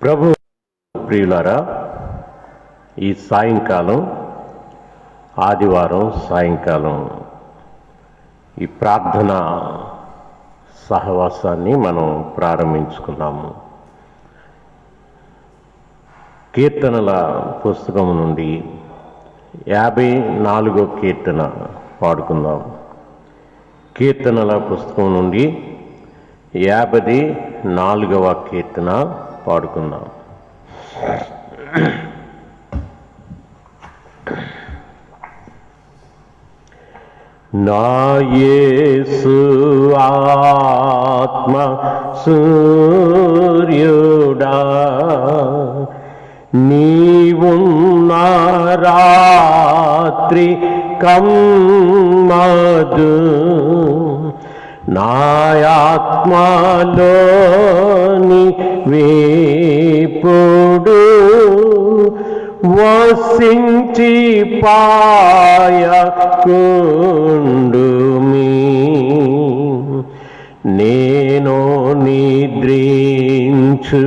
ప్రభు ప్రియులారా, ఈ సాయంకాలం ఆదివారం సాయంకాలం ఈ ప్రార్థన సహవాసాన్ని మనం ప్రారంభించుకున్నాము. కీర్తనల పుస్తకం నుండి 54వ కీర్తన పాడుకుందాం. కీర్తనల పుస్తకం నుండి 54వ కీర్తన పాడుకుందాం. నా యేసు ఆత్మ సూర్యుడా, నీవున్న రాత్రి కమ్మదు, నా ఆత్మలోని వేపుడు వసించి పాయకుండుమి. నేను నిద్రించు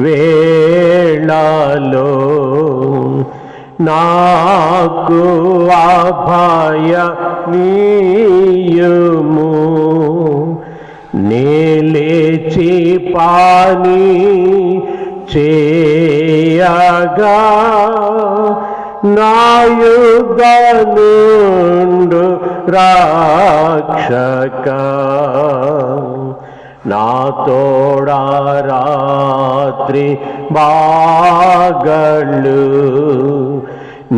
వేళలో నాకు అభయ నీయుము. నే లేచి పాని చేయగా నా యుద్ధనుండు రక్షక, నా తోడా రాత్రి బాగళ్ళు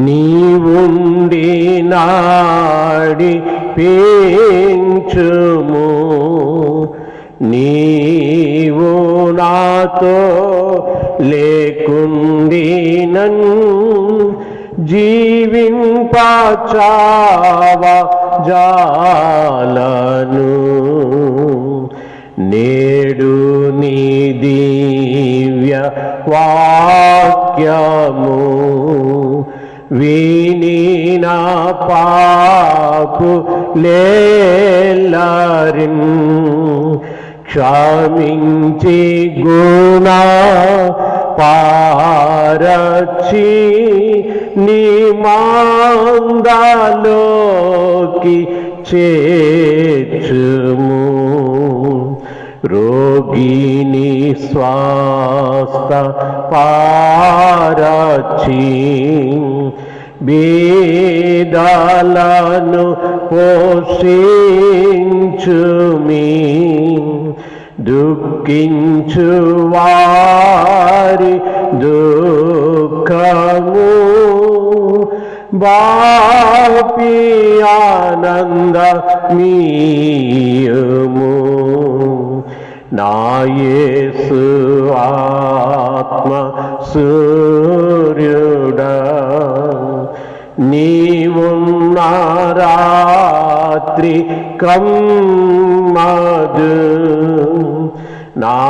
నీవుండి నాడి పెంచుము. నీవు నాతో లేకుండినన్ జీవింపచావ జాలను. నేడు నీ దివ్య వాక్యము విని నా పాపు లేలరిన్ క్షమించి గుణ పారచి నీ మందలోకి చేర్చుము. రోగిని స్వస్థ పారచి బీదలను పోషించుమి. దుఃఖించు వారి దుఃఖము బాపి ఆనందమీయుము. నా యేసు ఆత్మ సూర్యుడా, నీవున్న రాత్రి కమ్మదు, నా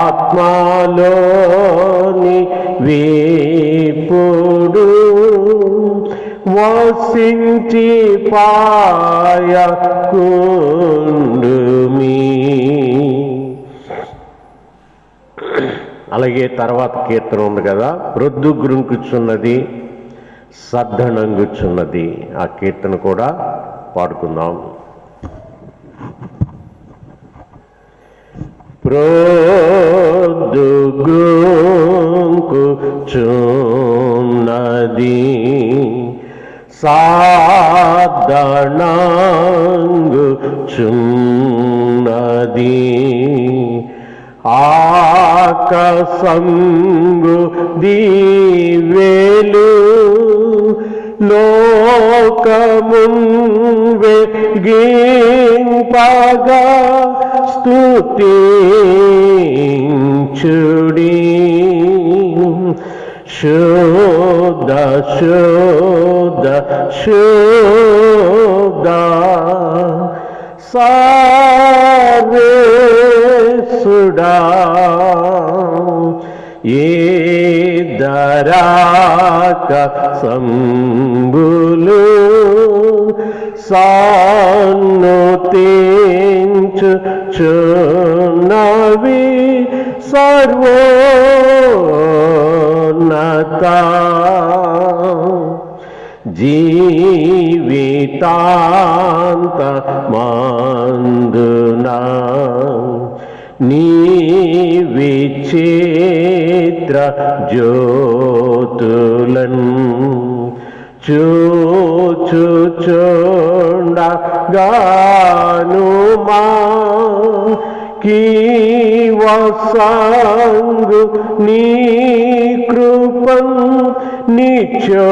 ఆత్మలోని వేపుడు వసించి పాయకుండుమి. అలాగే తర్వాత కీర్తన ఉంది కదా, ప్రొద్దు గ్రుంకుచున్నది సద్దనంగుచున్నది. ఆ కీర్తన కూడా పాడుకుందాం. ప్రొద్దు గ్రుంకుచున్నది సద్దనంగుచున్నది, ఆకాశంగు దివ్వేలు లోకమున్ వెలిగింపగా స్తుతించుడి. శుద్ధ శుద్ధ శుద్ధ సర్వేశుడా, ఏ దరాక సంబులు సాన్నుతించుచున్నవి సర్వోన్నత జీవితాంతమందున నీ విచిత్ర జ్యోతులన్ చూచుచుండగాను మా కీవసంగు నీ కృపన్ నిత్యోదయం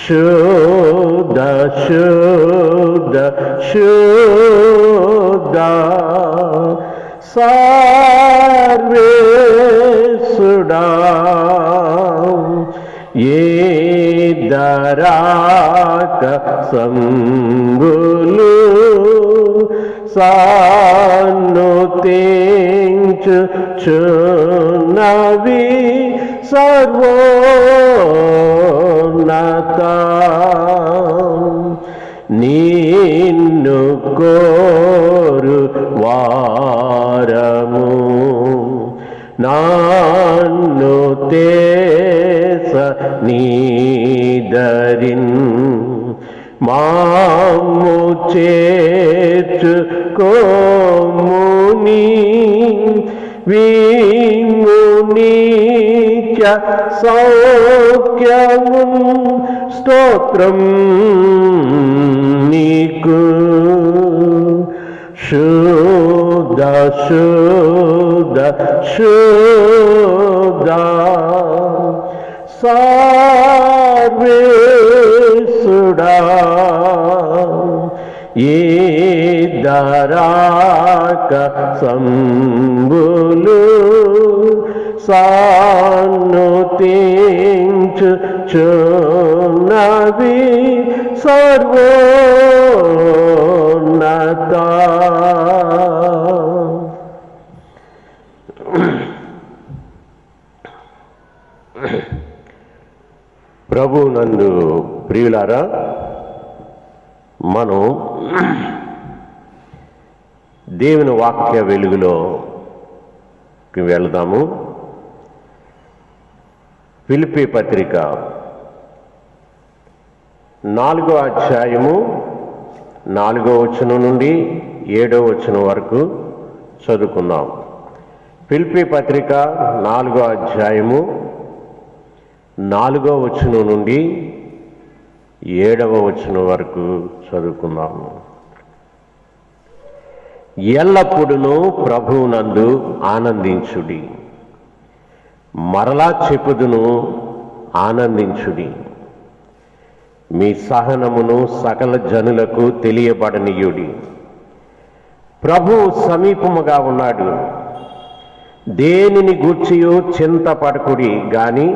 శుద్ధ శుద్ధ శుద్ధ సర్వేశుడా ఏ దరాక సంబులు సాన్నుతించుచున్నవి సర్వోన్నత నిన్ను కోరు వారము నాన్ను తేస నీదరిన్ మాము చేర్చుకోముని విమునిత్య సౌఖ్యము స్తోత్రం నీకు శుద్ధ శుద్ధ శుద్ధ సర్వేశుడా ఏ దరాక సంబులు సాన్నుతించుచున్నవి సర్వోన్నత ప్రభునందు ప్రియులారా, మనం దేవుని వాక్య వెలుగులోకి వెళదాము. ఫిలిప్పీ పత్రిక 4వ అధ్యాయము 4వ వచనం నుండి 7వ వచనం వరకు చదువుకుందాం. ఫిలిప్పీ పత్రిక 4వ అధ్యాయము 4వ వచనం నుండి 7వ వచనం వరకు చదువుకుందాము. ఎల్లప్పుడూ ప్రభువునందు ఆనందించుడి. మరలా చెప్పుదును, ఆనందించుడి. మీ సహనమును సకల జనులకు తెలియబడనీయుడి. ప్రభువు సమీపముగా ఉన్నాడు. దేనిని గూర్చియో చింతపడకుడి గాని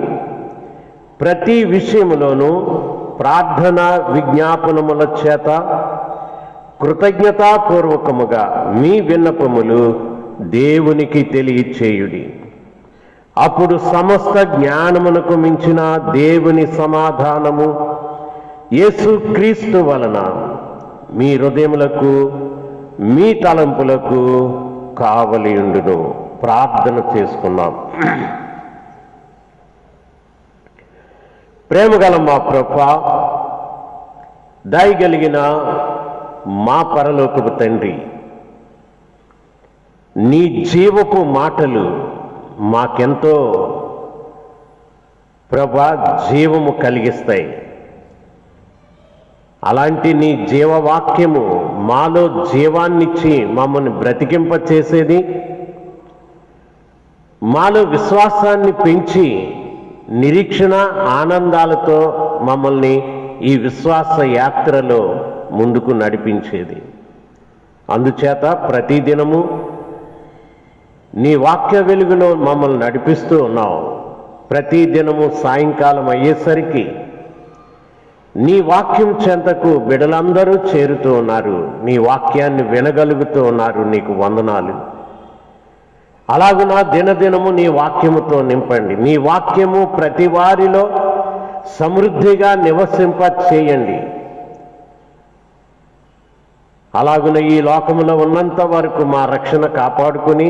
ప్రతి విషయములోనూ ప్రార్థన విజ్ఞాపనముల చేత కృతజ్ఞతాపూర్వకముగా మీ విన్నపములు దేవునికి తెలియచేయుడి. అప్పుడు సమస్త జ్ఞానమునకు మించిన దేవుని సమాధానము యేసుక్రీస్తు వలన మీ హృదయములకు మీ తలంపులకు కావలియుండును. ప్రార్థన చేసుకున్నాం. ప్రేమగల మా ప్రభువా, దయగలిగిన మా పరలోకపు తండ్రి, నీ జీవపు మాటలు మాకెంతో ప్రభా జీవము కలిగిస్తాయి. అలాంటి నీ జీవవాక్యము మాలో జీవాన్నిచ్చి మమ్మల్ని బ్రతికింపచేసేది, మాలో విశ్వాసాన్ని పెంచి నిరీక్షణ ఆనందాలతో మమ్మల్ని ఈ విశ్వాస యాత్రలో ముందుకు నడిపించేది. అందుచేత ప్రతిదినము నీ వాక్య వెలుగులో మమ్మల్ని నడిపిస్తూ ఉన్నావు. ప్రతిదినము సాయంకాలం అయ్యేసరికి నీ వాక్యం చెంతకు బిడలందరూ చేరుతూ ఉన్నారు. నీ వాక్యాన్ని వినగలుగుతూ ఉన్నారు. నీకు వందనాలు. అలాగునా దినదినము నీ వాక్యముతో నింపండి. నీ వాక్యము ప్రతి వారిలో సమృద్ధిగా నివసింప చేయండి. అలాగున ఈ లోకములో ఉన్నంత వరకు మా రక్షణ కాపాడుకుని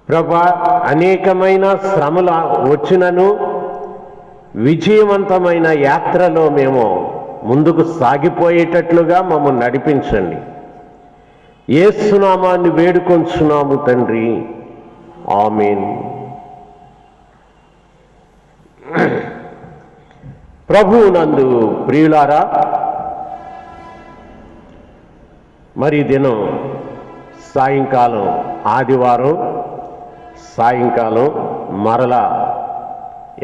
ప్రభా అనేకమైన శ్రమలు వచ్చినను విజయవంతమైన యాత్రలో మేము ముందుకు సాగిపోయేటట్లుగా మమ్మల్ని నడిపించండి. యేసు నామాన్ని వేడుకొంచున్నాము తండ్రి, ఆమేన్. ప్రభువునందు ప్రియులారా, మరి దినం సాయంకాలం ఆదివారం సాయంకాలం మరలా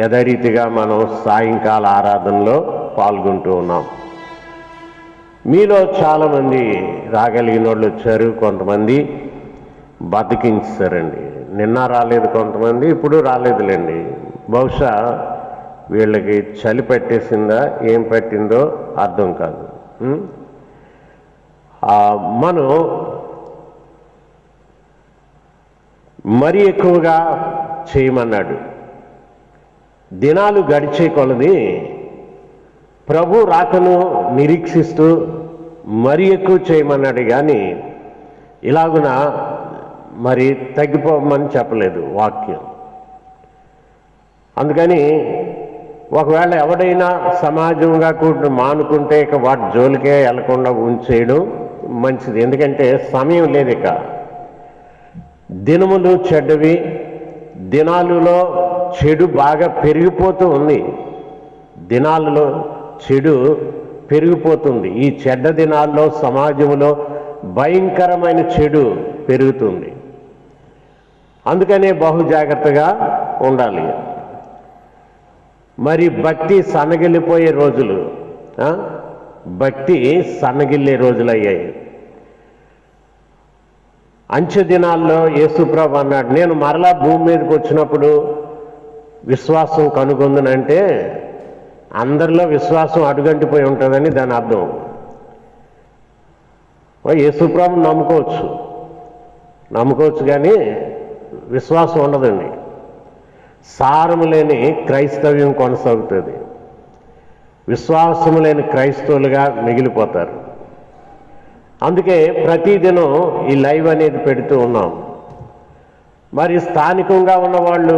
యథారీతిగా మనం సాయంకాల ఆరాధనలో పాల్గొంటూ ఉన్నాం. మీలో చాలామంది రాగలిగిన వాళ్ళు వచ్చారు, కొంతమంది బతికించారండి. నిన్న రాలేదు కొంతమంది, ఇప్పుడు రాలేదులేండి. బహుశా వీళ్ళకి చలి పట్టేసిందా ఏం పట్టిందో అర్థం కాదు. మనం మరి ఎక్కువగా చేయమన్నాడు. దినాలు గడిచే కొలది ప్రభు రాకను నిరీక్షిస్తూ మరి ఎక్కువ చేయమన్నాడు, కానీ ఇలాగున మరి తగ్గిపోమని చెప్పలేదు వాక్యం. అందుకని ఒకవేళ ఎవడైనా సమాజంగా కూడా మానుకుంటే ఇక వాటి జోలికే వెళ్లకుండా ఉంచేయడం మంచిది. ఎందుకంటే సమయం లేదు. ఇక దినములు చెడ్డవి, దినాలలో చెడు బాగా పెరిగిపోతూ ఉంది. దినాలలో చెడు పెరిగిపోతుంది. ఈ చెడ్డ దినాల్లో సమాజంలో భయంకరమైన చెడు పెరుగుతుంది. అందుకనే బహు జాగ్రత్తగా ఉండాలి. మరి భక్తి సన్నగిల్లిపోయే రోజులు, భక్తి సన్నగిల్లే రోజులు అయ్యాయి. అంచె దినాల్లో యేసుప్రభు అన్నాడు, నేను మరలా భూమి మీదకి వచ్చినప్పుడు విశ్వాసం కనుగొందునంటే అందరిలో విశ్వాసం అడుగంటిపోయి ఉంటుందని దాని అర్థం. యేసుప్రభు నమ్ముకోవచ్చు కానీ విశ్వాసం ఉండదండి. సారము లేని క్రైస్తవ్యం కొనసాగుతుంది. విశ్వాసము లేని క్రైస్తవులుగా మిగిలిపోతారు. అందుకే ప్రతిదినం ఈ లైవ్ అనేది పెడుతూ ఉన్నాం. మరి స్థానికంగా ఉన్నవాళ్ళు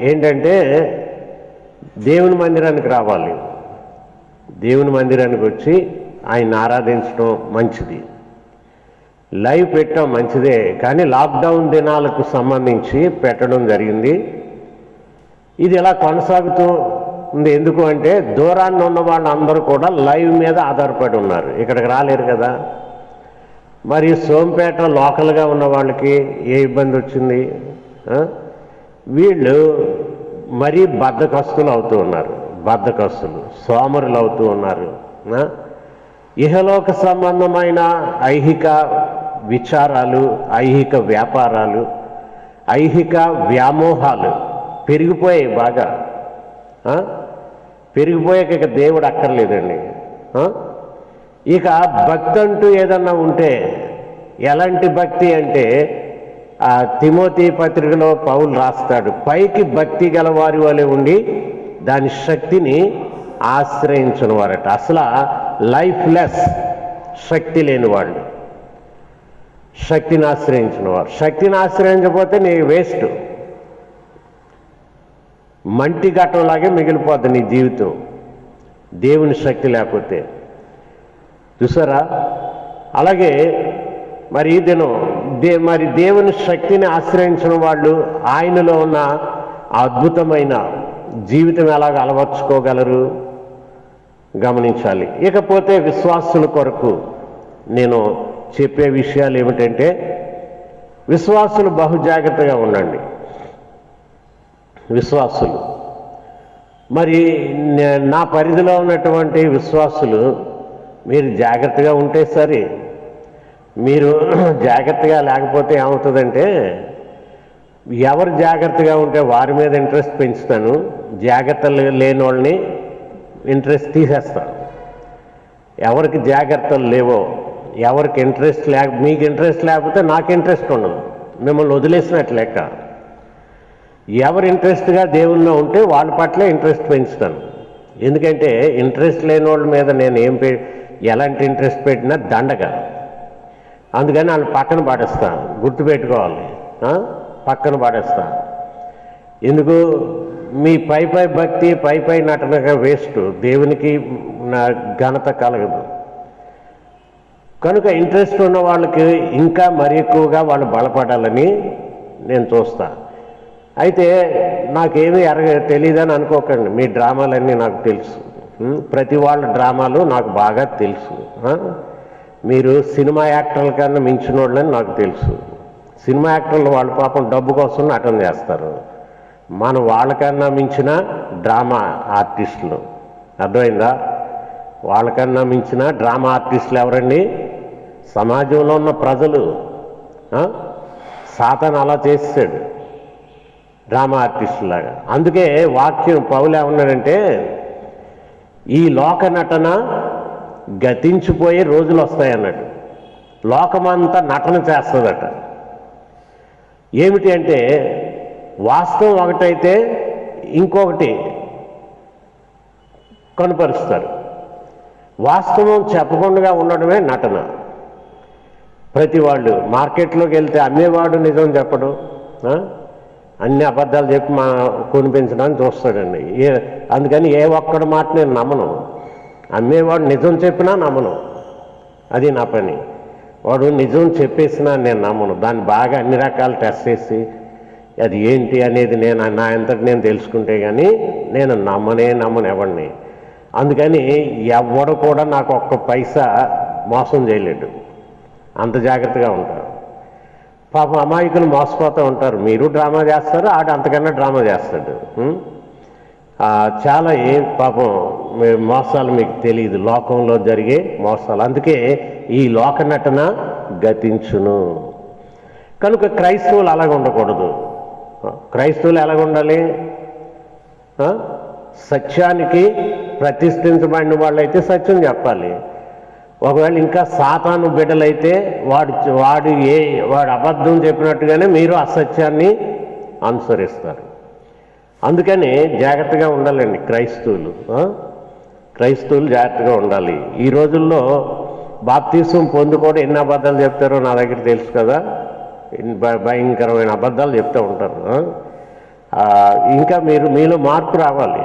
ఏంటంటే దేవుని మందిరానికి రావాలి. దేవుని మందిరానికి వచ్చి ఆయన ఆరాధించడం మంచిది. లైవ్ పెట్టడం మంచిదే, కానీ లాక్డౌన్ దినాలకు సంబంధించి పెట్టడం జరిగింది. ఇది ఇలా కొనసాగుతూ ఉంది. ఎందుకు అంటే దూరాన్ని ఉన్న వాళ్ళందరూ కూడా లైవ్ మీద ఆధారపడి ఉన్నారు, ఇక్కడికి రాలేరు కదా. మరి సోంపేట లోకల్గా ఉన్న వాళ్ళకి ఏ ఇబ్బంది వచ్చింది? వీళ్ళు మరీ బద్ధకస్తులు అవుతూ ఉన్నారు, సోమరులు అవుతూ ఉన్నారు. ఇహలోక సంబంధమైన ఐహిక విచారాలు, ఐహిక వ్యాపారాలు, ఐహిక వ్యామోహాలు పెరిగిపోయాయి బాగా. పెరిగిపోయాక ఇక దేవుడు అక్కర్లేదండి. ఇక భక్తి అంటూ ఏదన్నా ఉంటే ఎలాంటి భక్తి అంటే తిమోతి పత్రికలో పౌలు రాస్తాడు, పైకి భక్తి గలవారి వలె ఉండి దాని శక్తిని ఆశ్రయించిన వారట. అసలు లైఫ్లెస్, శక్తి లేని వాళ్ళు, శక్తిని ఆశ్రయించిన వారు. శక్తిని ఆశ్రయించకపోతే నీ వేస్ట్, మంటి ఘట్టంలాగే మిగిలిపోద్ది నీ జీవితం దేవుని శక్తి లేకపోతే. చూసారా? అలాగే మరి ఈ దినం మరి దేవుని శక్తిని ఆశ్రయించిన వాళ్ళు ఆయనలో ఉన్న అద్భుతమైన జీవితం ఎలాగ అలవర్చుకోగలరు గమనించాలి. ఇకపోతే విశ్వాసుల కొరకు నేను చెప్పే విషయాలు ఏమిటంటే, విశ్వాసులు బహు జాగ్రత్తగా ఉండండి. విశ్వాసులు మరి నా పరిధిలో ఉన్నటువంటి విశ్వాసులు మీరు జాగ్రత్తగా ఉంటే సరే. మీరు జాగ్రత్తగా లేకపోతే ఏమవుతుందంటే, ఎవరు జాగ్రత్తగా ఉంటే వారి మీద ఇంట్రెస్ట్ పెంచుతాను, జాగ్రత్తలు లేని వాళ్ళని ఇంట్రెస్ట్ తీసేస్తాను. ఎవరికి జాగ్రత్తలు లేవో, ఎవరికి ఇంట్రెస్ట్ మీకు ఇంట్రెస్ట్ లేకపోతే నాకు ఇంట్రెస్ట్ ఉండదు, మిమ్మల్ని వదిలేసినట్లు లెక్క. ఎవరు ఇంట్రెస్ట్గా దేవుల్లో ఉంటే వాళ్ళ పట్లే ఇంట్రెస్ట్ పెంచుతాను. ఎందుకంటే ఇంట్రెస్ట్ లేని వాళ్ళ మీద నేను ఎలాంటి ఇంట్రెస్ట్ పెట్టినా దండగా. అందుకని వాళ్ళు పక్కన పడేస్తాను. గుర్తుపెట్టుకోవాలి, పక్కన పడేస్తాను. ఎందుకు? మీ పై భక్తి పై నటనగా వేస్ట్, దేవునికి ఘనత కలగదు. కనుక ఇంట్రెస్ట్ ఉన్న వాళ్ళకి ఇంకా మరి ఎక్కువగా వాళ్ళు బలపడాలని నేను చూస్తా. అయితే నాకేమీ తెలియదని అనుకోకండి. మీ డ్రామాలన్నీ నాకు తెలుసు. ప్రతి వాళ్ళ డ్రామాలు నాకు బాగా తెలుసు. మీరు సినిమా యాక్టర్ల కన్నా మించిన వాళ్ళని నాకు తెలుసు. సినిమా యాక్టర్లు వాళ్ళు పాపం డబ్బు కోసం నటన చేస్తారు. మనం వాళ్ళకన్నా మించిన డ్రామా ఆర్టిస్టులు. అర్థమైందా? వాళ్ళకన్నా మించిన డ్రామా ఆర్టిస్టులు ఎవరండి? సమాజంలో ఉన్న ప్రజలు. సాతాను అలా చేసాడు డ్రామా ఆర్టిస్టులాగా. అందుకే వాక్యం పౌలు ఏమన్నాడంటే, ఈ లోక నటన గతించిపోయే రోజులు వస్తాయన్నాడు. లోకమంతా నటన చేస్తుందట. ఏమిటి అంటే, వాస్తవం ఒకటైతే ఇంకొకటి కనుపరుస్తారు. వాస్తవం చెప్పకుండా ఉండడమే నటన. ప్రతి వాళ్ళు మార్కెట్లోకి వెళ్తే అమ్మేవాడు నిజం చెప్పడు, అన్ని అబద్ధాలు చెప్పి కొనిపించడానికి చూస్తాడండి. అందుకని ఏ ఒక్కడి మాట నేను నమ్మను. అమ్మేవాడు నిజం చెప్పినా నమ్మను. అది నా పని. వాడు నిజం చెప్పేసినా నేను నమ్మను. దాన్ని బాగా అన్ని రకాలు టెస్ట్ చేసి అది ఏంటి అనేది నేను నా అంతటి నేను తెలుసుకుంటే కానీ నేను నమ్మను ఎవడిని. అందుకని ఎవడు కూడా నాకు ఒక్క పైసా మోసం చేయలేడు. అంత జాగ్రత్తగా ఉంటారు. పాపం అమాయకులు మోసపోతూ ఉంటారు. మీరు డ్రామా చేస్తారు, ఆడు అంతకన్నా డ్రామా చేస్తాడు. చాలా పాపం మోసాలు మీకు తెలియదు, లోకంలో జరిగే మోసాలు. అందుకే ఈ లోక నటన గతించును. కనుక క్రైస్తవులు అలాగ ఉండకూడదు. క్రైస్తవులు ఎలాగ ఉండాలి? సత్యానికి ప్రతిష్ఠించబడిన వాళ్ళైతే సత్యం చెప్పాలి. ఒకవేళ ఇంకా సాతాను బిడ్డలైతే వాడు అబద్ధం చెప్పినట్టుగానే మీరు అసత్యాన్ని అనుసరిస్తారు. అందుకని జాగ్రత్తగా ఉండాలండి క్రైస్తవులు. క్రైస్తవులు జాగ్రత్తగా ఉండాలి. ఈ రోజుల్లో బాప్తీసం పొంది కూడా ఎన్ని అబద్ధాలు చెప్తారో నా దగ్గర తెలుసు కదా. భయంకరమైన అబద్ధాలు చెప్తూ ఉంటారు. ఇంకా మీలో మార్పు రావాలి.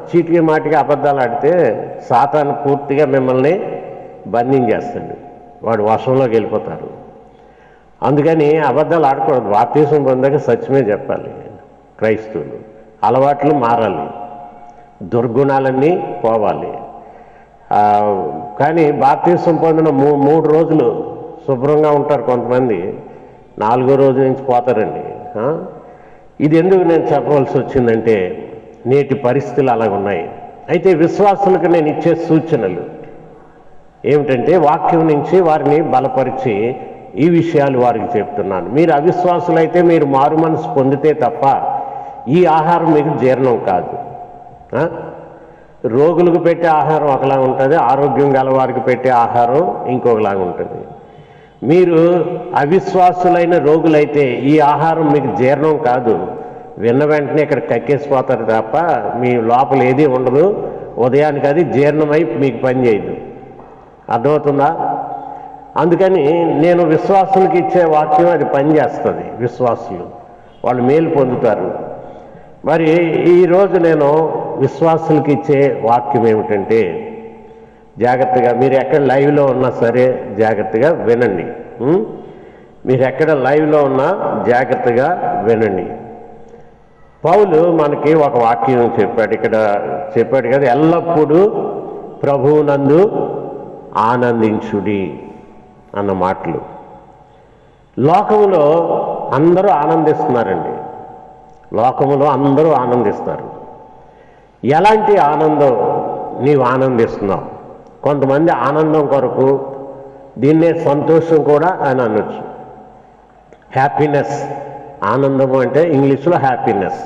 చీటికి మాటికి అబద్ధాలు ఆడితే సాతాను పూర్తిగా మిమ్మల్ని బంధించేస్తాడు. వాడు వశంలోకి వెళ్ళిపోతారు. అందుకని అబద్ధాలు ఆడకూడదు. బాప్తీసం పొందాక సత్యమే చెప్పాలి. క్రైస్తవులు అలవాట్లు మారాలి, దుర్గుణాలన్నీ పోవాలి. కానీ బాప్తీసం పొందిన 3 రోజులు శుభ్రంగా ఉంటారు కొంతమంది, 4వ రోజు నుంచి పోతారండి. ఇది ఎందుకు నేను చెప్పవలసి వచ్చిందంటే, నేటి పరిస్థితులు అలాగున్నాయి. అయితే విశ్వాసులకు నేను ఇచ్చే సూచనలు ఏమిటంటే, వాక్యం నుంచి వారిని బలపరిచి ఈ విషయాలు వారికి చెప్తున్నాను. మీరు అవిశ్వాసులైతే మీరు మారు మనసు పొందితే తప్ప ఈ ఆహారం మీకు జీర్ణం కాదు. రోగులకు పెట్టే ఆహారం ఒకలా ఉంటుంది, ఆరోగ్యం గల వారికి పెట్టే ఆహారం ఇంకొకలాగా ఉంటుంది. మీరు అవిశ్వాసులైన రోగులైతే ఈ ఆహారం మీకు జీర్ణం కాదు. విన్న వెంటనే ఇక్కడ కక్కేసిపోతారు తప్ప మీ లోపల ఏది ఉండదు. ఉదయానికి అది జీర్ణమై మీకు పని చేయదు. అర్థమవుతుందా? అందుకని నేను విశ్వాసులకు ఇచ్చే వాక్యం అది పనిచేస్తుంది. విశ్వాసులు వాళ్ళు మేలు పొందుతారు. మరి ఈరోజు నేను విశ్వాసులకు ఇచ్చే వాక్యం ఏమిటంటే, జాగ్రత్తగా మీరు ఎక్కడ లైవ్లో ఉన్నా సరే జాగ్రత్తగా వినండి. మీరు ఎక్కడ లైవ్లో ఉన్నా జాగ్రత్తగా వినండి. పౌలు మనకి ఒక వాక్యం చెప్పాడు కదా, ఎల్లప్పుడూ ప్రభువునందు ఆనందించుడి అన్న మాటలు. లోకంలో అందరూ ఆనందిస్తున్నారండి. లోకంలో అందరూ ఆనందిస్తారు. ఎలాంటి ఆనందం నీవు ఆనందిస్తున్నావు? కొంతమంది ఆనందం కొరకు దీన్నే సంతోషం కూడా అని అనొచ్చు. హ్యాపీనెస్, ఆనందము అంటే ఇంగ్లీష్లో హ్యాపీనెస్.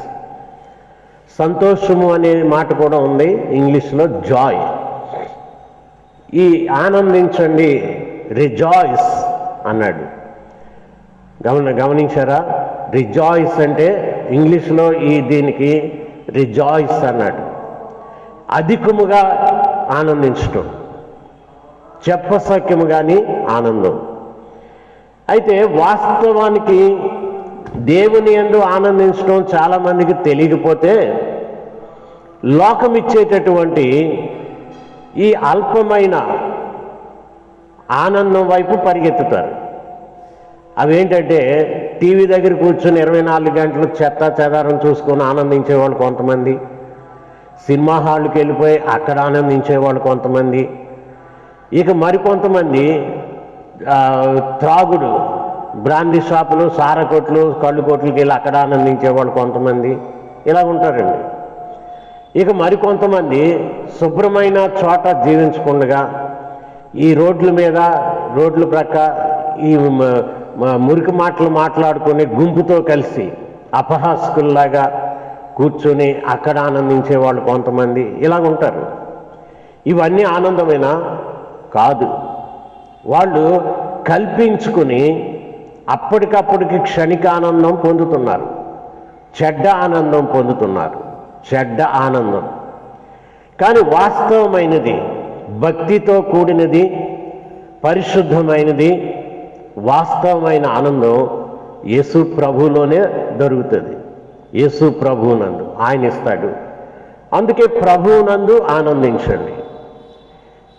సంతోషము అనే మాట కూడా ఉంది ఇంగ్లీష్లో జాయ్. ఈ ఆనందించండి, రిజాయిస్ అన్నాడు. గమనించారా? రిజాయిస్ అంటే ఇంగ్లీష్లో దీనికి రిజాయిస్ అన్నాడు. అధికముగా ఆనందించటం, చెప్పసఖ్యము కానీ ఆనందం. అయితే వాస్తవానికి దేవుని యందు ఆనందించడం చాలామందికి తెలియకపోతే లోకం ఇచ్చేటటువంటి ఈ అల్పమైన ఆనందం వైపు పరిగెత్తుతారు. అవేంటంటే టీవీ దగ్గర కూర్చొని 24 గంటలు చెత్త చెదారం చూసుకొని ఆనందించేవాళ్ళు కొంతమంది, సినిమా హాల్కి వెళ్ళిపోయి అక్కడ ఆనందించేవాళ్ళు కొంతమంది, ఇక మరికొంతమంది త్రాగుడు, బ్రాందీ షాపులు, సారా కొట్లు, కళ్ళు కొట్లకి వెళ్ళి అక్కడ ఆనందించేవాళ్ళు కొంతమంది, ఇలా ఉంటారండి. ఇక మరికొంతమంది శుభ్రమైన చోట జీవించకుండా ఈ రోడ్ల మీద, రోడ్ల ప్రక్క ఈ మురికి మాటలు మాట్లాడుకుని గుంపుతో కలిసి అపహాసకుల్లాగా కూర్చొని అక్కడ ఆనందించే వాళ్ళు కొంతమంది ఇలా ఉంటారు. ఇవన్నీ ఆనందమేనా? కాదు. వాళ్ళు కల్పించుకుని అప్పటికప్పటికి క్షణిక ఆనందం పొందుతున్నారు, చెడ్డ ఆనందం పొందుతున్నారు, చెడ్డ ఆనందం. కానీ వాస్తవమైనది, భక్తితో కూడినది, పరిశుద్ధమైనది, వాస్తవమైన ఆనందం యేసు ప్రభువులోనే దొరుకుతుంది. యేసు ప్రభువునందు ఆయన ఇస్తాడు. అందుకే ప్రభువునందు ఆనందించండి.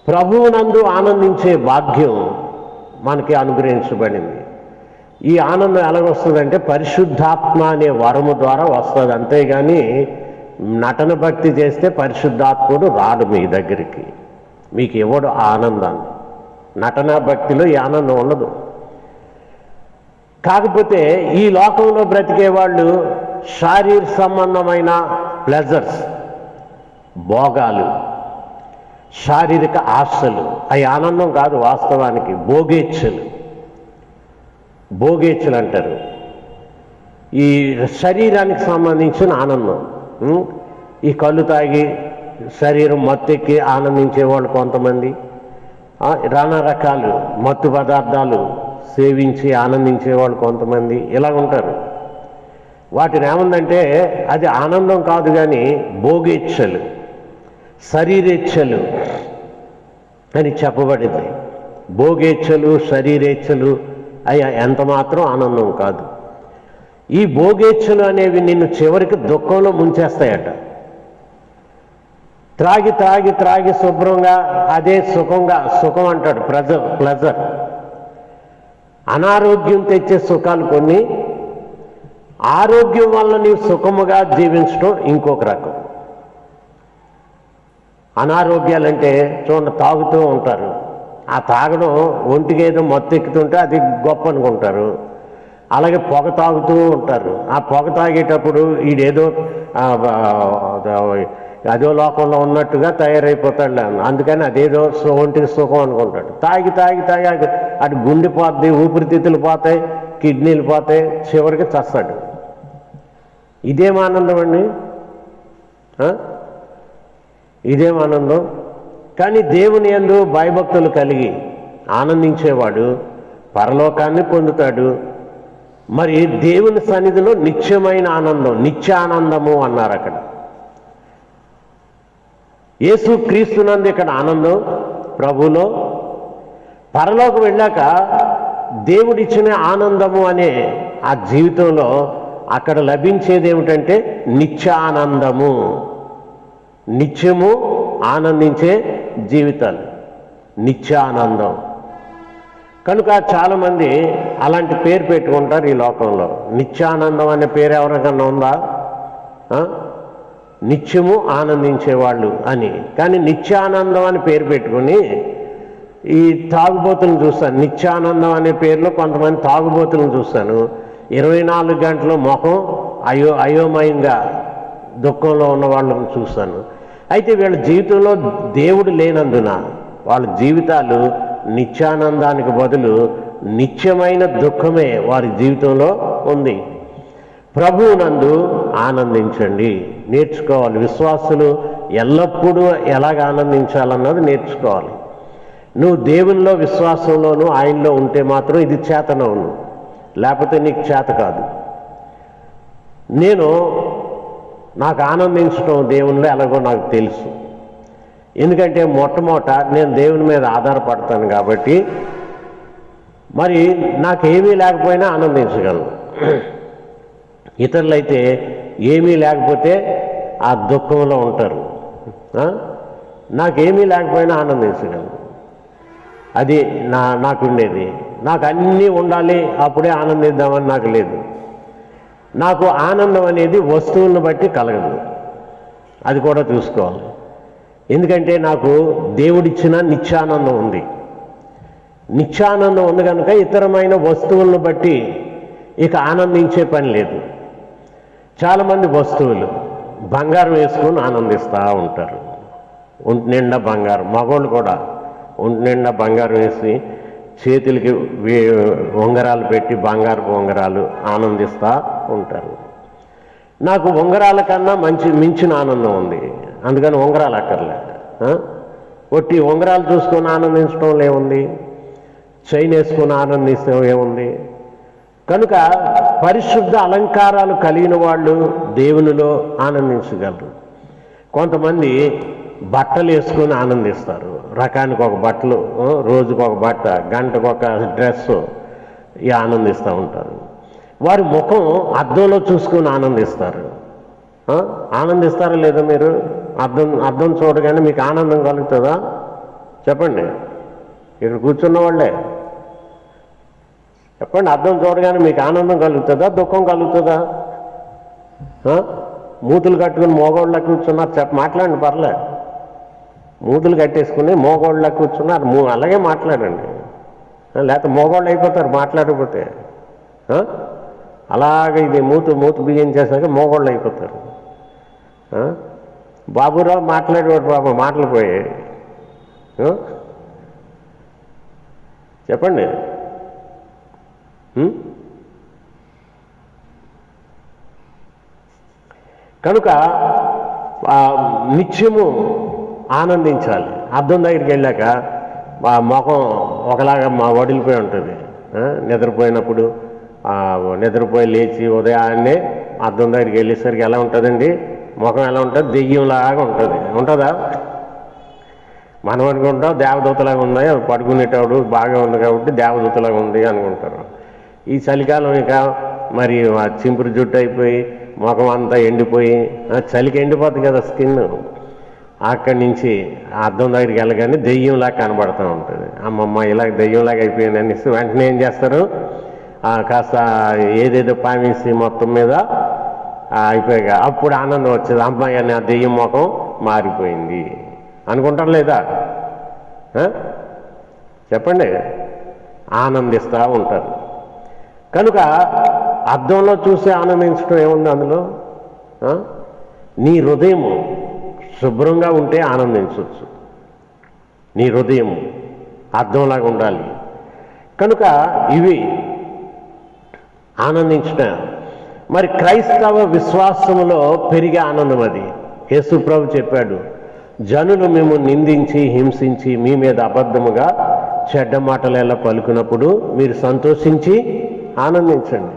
ప్రభువునందు ఆనందించే భాగ్యం మనకి అనుగ్రహించబడింది. ఈ ఆనందం ఎలాగొస్తుందంటే పరిశుద్ధాత్మ అనే వరము ద్వారా వస్తుంది. అంతేగాని నటన భక్తి చేస్తే పరిశుద్ధాత్ముడు రాడు మీ దగ్గరికి, మీకు ఇవ్వడు ఆనందాన్ని. నటన భక్తిలో ఈ ఆనందం ఉండదు. కాకపోతే ఈ లోకంలో బ్రతికే వాళ్ళు శారీర సంబంధమైన ప్లెజర్స్, భోగాలు, శారీరక ఆశలు, అవి ఆనందం కాదు వాస్తవానికి. భోగేచ్ఛలు అంటారు. ఈ శరీరానికి సంబంధించిన ఆనందం. ఈ కళ్ళు తాగి శరీరం మత్తెక్కి ఆనందించేవాళ్ళు కొంతమంది, నానా రకాలు మత్తు పదార్థాలు సేవించి ఆనందించేవాళ్ళు కొంతమంది ఇలా ఉంటారు. వాటిని ఏముందంటే అది ఆనందం కాదు కానీ భోగేచ్ఛలు, శరీరేచ్ఛలు అని చెప్పబడింది. భోగేచ్ఛలు, శరీరేచ్ఛలు అవి ఎంత మాత్రం ఆనందం కాదు. ఈ భోగేచ్ఛలు అనేవి నిన్ను చివరికి దుఃఖంలో ముంచేస్తాయట. త్రాగి త్రాగి త్రాగి శుభ్రంగా అదే సుఖం అంటాడు ప్లెజర్. అనారోగ్యం తెచ్చే సుఖాలు కొన్ని, ఆరోగ్యం వల్ల నీవు సుఖముగా జీవించడం ఇంకొక రకం. అనారోగ్యాలంటే చూడండి, తాగుతూ ఉంటారు. ఆ తాగడం ఒంటికి ఏదో మత్తు ఎక్కుతుంటే అది గొప్ప అనుకుంటారు. అలాగే పొగ తాగుతూ ఉంటారు. ఆ పొగ తాగేటప్పుడు ఈడేదో అదో లోకంలో ఉన్నట్టుగా తయారైపోతాడు. అందుకని అదేదో ఒంటికి సుఖం అనుకుంటాడు. తాగి తాగి తాగి అటు గుండె పోద్ది, ఊపిరితిత్తులు పోతాయి, కిడ్నీలు పోతాయి, చివరికి చస్తాడు. ఇదేం ఆనందం అండి? ఇదేం ఆనందం? కానీ దేవుని యందు భయభక్తులు కలిగి ఆనందించేవాడు పరలోకాన్ని పొందుతాడు. మరి దేవుని సన్నిధిలో నిత్యమైన ఆనందం, నిత్యానందము అన్నారు అక్కడ. యేసు క్రీస్తునందు ఇక్కడ ఆనందం ప్రభువులో. పరలోకం వెళ్ళాక దేవుడిచ్చిన ఆనందము అనే ఆ జీవితంలో అక్కడ లభించేది ఏమిటంటే నిత్యానందము, నిత్యము ఆనందించే జీవితాలు, నిత్యానందం. కనుక చాలామంది అలాంటి పేరు పెట్టుకుంటారు ఈ లోకంలో. నిత్యానందం అనే పేరు ఎవరికన్నా ఉందా? నిత్యము ఆనందించేవాళ్ళు అని. కానీ నిత్యానందం అని పేరు పెట్టుకుని ఈ తాగుబోతులను చూస్తాను. నిత్యానందం అనే పేరులో కొంతమంది తాగుబోతులను చూస్తాను. 24 గంటలు ముఖం అయోమయంగా దుఃఖంలో ఉన్న వాళ్ళని చూస్తాను. అయితే వీళ్ళ జీవితంలో దేవుడు లేనందున వాళ్ళ జీవితాలు నిత్యానందానికి బదులు నిత్యమైన దుఃఖమే వారి జీవితంలో ఉంది. ప్రభువునందు ఆనందించండి, నేర్చుకోవాలి. విశ్వాసులు ఎల్లప్పుడూ ఎలాగ ఆనందించాలన్నది నేర్చుకోవాలి. నువ్వు దేవునిలో విశ్వాసంలోనూ ఆయనలో ఉంటే మాత్రం ఇది చేతనవును, లేకపోతే నీకు చేత కాదు. నేను నాకు ఆనందించడం దేవునిలో ఎలాగో నాకు తెలుసు. ఎందుకంటే మొట్టమొదట నేను దేవుని మీద ఆధారపడతాను కాబట్టి మరి నాకేమీ లేకపోయినా ఆనందించగలను. ఇతరులైతే ఏమీ లేకపోతే ఆ దుఃఖంలో ఉంటారు. నాకేమీ లేకపోయినా ఆనందించగలను. అది నాకుండేది. నాకు అన్నీ ఉండాలి అప్పుడే ఆనందిద్దామని నాకు లేదు. నాకు ఆనందం అనేది వస్తువులను బట్టి కలగదు. అది కూడా చూసుకోవాలి. ఎందుకంటే నాకు దేవుడిచ్చిన నిత్యానందం ఉంది. నిత్యానందం ఉంది కనుక ఇతరమైన వస్తువులను బట్టి ఇక ఆనందించే పని లేదు. చాలామంది వస్తువులు బంగారం వేసుకొని ఆనందిస్తూ ఉంటారు. ఒంటి నిండా బంగారం, మగవాళ్ళు కూడా ఒంటి నిండా బంగారం వేసి చేతులకి ఉంగరాలు పెట్టి బంగారపు ఉంగరాలు ఆనందిస్తూ ఉంటారు. నాకు ఉంగరాల కన్నా మించిన ఆనందం ఉంది. అందుకని ఉంగరాలు అక్కర్లే. ఒట్టి ఉంగరాలు చూసుకొని ఆనందించడం ఏముంది, చైన్ వేసుకొని ఆనందించడం ఏముంది. కనుక పరిశుద్ధ అలంకారాలు కలిగిన వాళ్ళు దేవునిలో ఆనందించగలరు. కొంతమంది బట్టలు వేసుకొని ఆనందిస్తారు. రకానికి ఒక బట్టలు, రోజుకు ఒక బట్ట, గంటకు ఒక డ్రెస్సు ఆనందిస్తూ ఉంటారు. వారి ముఖం అద్దంలో చూసుకొని ఆనందిస్తారు. ఆనందిస్తారా లేదా? మీరు అద్దం చూడగానే మీకు ఆనందం కలుగుతుందా? చెప్పండి. ఇక్కడ కూర్చున్న వాళ్ళే చెప్పండి. అద్దం చూడగానే మీకు ఆనందం కలుగుతుందా, దుఃఖం కలుగుతుందా? మూతులు కట్టుకుని మోగోళ్ళ కూర్చున్నారు. మాట్లాడండి, పర్లే. మూతులు కట్టేసుకుని మోగోళ్ళ కూర్చున్నారు. అలాగే మాట్లాడండి. లేకపోతే మోగోళ్ళు అయిపోతారు మాట్లాడకపోతే. అలాగే ఇది మూతు బిగించేసాక మోగోళ్ళు అయిపోతారు. బాబురావు మాట్లాడేవాడు బాబు, మాటలు పోయాయి. చెప్పండి. కనుక నిత్యము ఆనందించాలి. అద్దం దగ్గరికి వెళ్ళాక మా ముఖం ఒకలాగా వడిలిపోయి ఉంటుంది. నిద్రపోయినప్పుడు నిద్రపోయి లేచి ఉదయాన్నే అద్దం దగ్గరికి వెళ్ళేసరికి ఎలా ఉంటుందండి ముఖం? ఎలా ఉంటుంది? దెయ్యంలాగా ఉంటుంది. ఉంటుందా? మనం అనుకుంటాం దేవదూతలాగా ఉన్నాయి, పడుకునేటప్పుడు బాగా ఉంది కాబట్టి దేవదూతలాగా ఉంది అనుకుంటారు. ఈ చలికాలం ఇక మరి చింపురు జుట్టు అయిపోయి ముఖం అంతా ఎండిపోయి, చలికి ఎండిపోతుంది కదా స్కిన్. అక్కడి నుంచి అద్దం దగ్గరికి వెళ్ళగానే దెయ్యంలాగా కనబడుతూ ఉంటుంది. అమ్మమ్మ ఇలాగ దెయ్యంలాగా అయిపోయింది అనేసి వెంటనే ఏం చేస్తారు? కాస్త ఏదేదో పామేసి మొత్తం మీద అయిపోయాక అప్పుడు ఆనందం వచ్చేది. అమ్మాయి నా దెయ్యం ముఖం మారిపోయింది అనుకుంటారు లేదా? చెప్పండి. ఆనందిస్తూ ఉంటారు. కనుక అద్దంలో చూసి ఆనందించడం ఏముంది అందులో? నీ హృదయం శుభ్రంగా ఉంటే ఆనందించవచ్చు. నీ హృదయం అద్దంలాగా ఉండాలి. కనుక ఇవి ఆనందించడం. మరి క్రైస్తవ విశ్వాసములో పెరిగే ఆనందం అది. యేసు ప్రభు చెప్పాడు, జనులు మేము నిందించి హింసించి మీ మీద అబద్ధముగా చెడ్డ మాటలు ఎలా పలుకున్నప్పుడు మీరు సంతోషించి ఆనందించండి.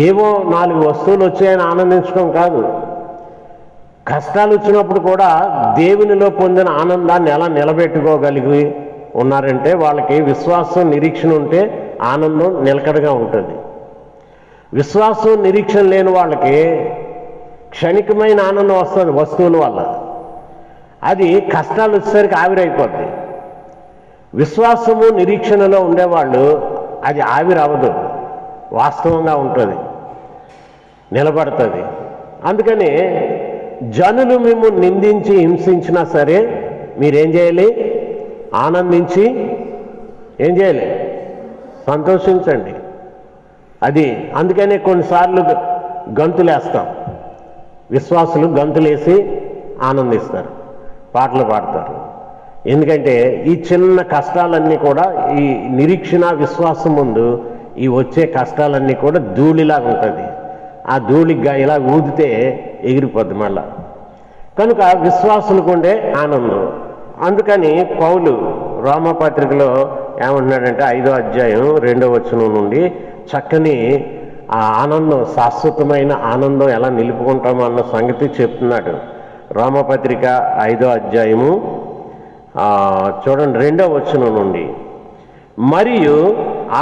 ఏవో 4 వస్తువులు వచ్చాయని ఆనందించడం కాదు. కష్టాలు వచ్చినప్పుడు కూడా దేవునిలో పొందిన ఆనందాన్ని ఎలా నిలబెట్టుకోగలిగి ఉన్నారంటే వాళ్ళకి విశ్వాసం నిరీక్షణ ఉంటే ఆనందం నిలకడగా ఉంటుంది. విశ్వాసం నిరీక్షణ లేని వాళ్ళకి క్షణికమైన ఆనందం వస్తుంది వస్తువుల వల్ల. అది కష్టాలు వచ్చేసరికి ఆవిరైపోద్ది. విశ్వాసము నిరీక్షణలో ఉండేవాళ్ళు అది ఆవిరవదు, వాస్తవంగా ఉంటుంది, నిలబడుతుంది. అందుకని జనులు మేము నిందించి హింసించినా సరే మీరేం చేయాలి? ఆనందించి ఏం చేయాలి? సంతోషించండి. అది అందుకనే కొన్నిసార్లు గంతులేస్తాం. విశ్వాసులు గంతులేసి ఆనందిస్తారు, పాటలు పాడతారు. ఎందుకంటే ఈ చిన్న కష్టాలన్నీ కూడా ఈ నిరీక్షణ విశ్వాసం ముందు ఈ వచ్చే కష్టాలన్నీ కూడా ధూళిలాగా ఉంటుంది. ఆ ధూళిగా ఇలా ఊదితే ఎగిరిపోద్ది మళ్ళా. కనుక విశ్వాసులకు ఉండే ఆనందం. అందుకని పౌలు రోమపత్రికలో ఏమంటున్నాడంటే 5వ అధ్యాయం 2వ వచనం నుండి చక్కని ఆ ఆనందం, శాశ్వతమైన ఆనందం ఎలా నిలుపుకుంటామో అన్న సంగతి చెప్తున్నాడు. రోమపత్రిక 5వ అధ్యాయము చూడండి 2వ వచనం నుండి, మరియు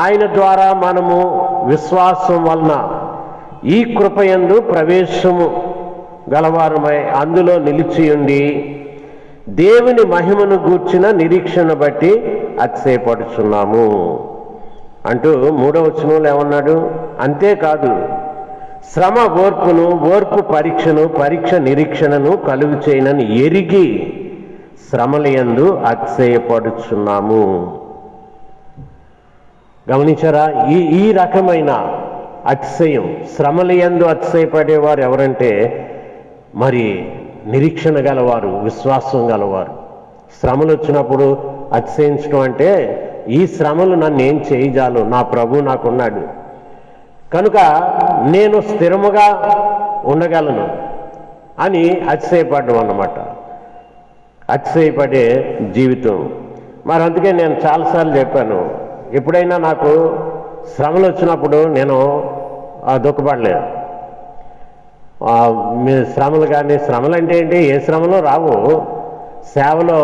ఆయన ద్వారా మనము విశ్వాసం వలన ఈ కృపయందు ప్రవేశము గలవారమై అందులో నిలిచియుండి దేవుని మహిమను గూర్చిన నిరీక్షణ బట్టి అతిశయపడుచున్నాము అంటూ 3వ వచనంలో ఏమన్నాడు? అంతేకాదు శ్రమ ఓర్పును, ఓర్పు పరీక్షను, పరీక్ష నిరీక్షణను కలుగు చేయనని ఎరిగి శ్రమలయందు అతిశయపడుచున్నాము. గమనించారా? ఈ రకమైన అతిశయం, శ్రమలయందు అతిశయపడేవారు ఎవరంటే మరి నిరీక్షణ గలవారు, విశ్వాసం గలవారు. శ్రమలు వచ్చినప్పుడు అతిశయించడం అంటే ఈ శ్రమలు నన్ను ఏం చేయజాలు, నా ప్రభు నాకున్నాడు కనుక నేను స్థిరముగా ఉండగలను అని అతిశయపడడం అన్నమాట. అతిశయపడే జీవితం. మరి అందుకే నేను చాలాసార్లు చెప్పాను, ఎప్పుడైనా నాకు శ్రమలు వచ్చినప్పుడు నేను దుఃఖపడలేదు. శ్రమలు కానీ, శ్రమలు అంటే ఏంటి? ఏ శ్రమలో రావు. సేవలో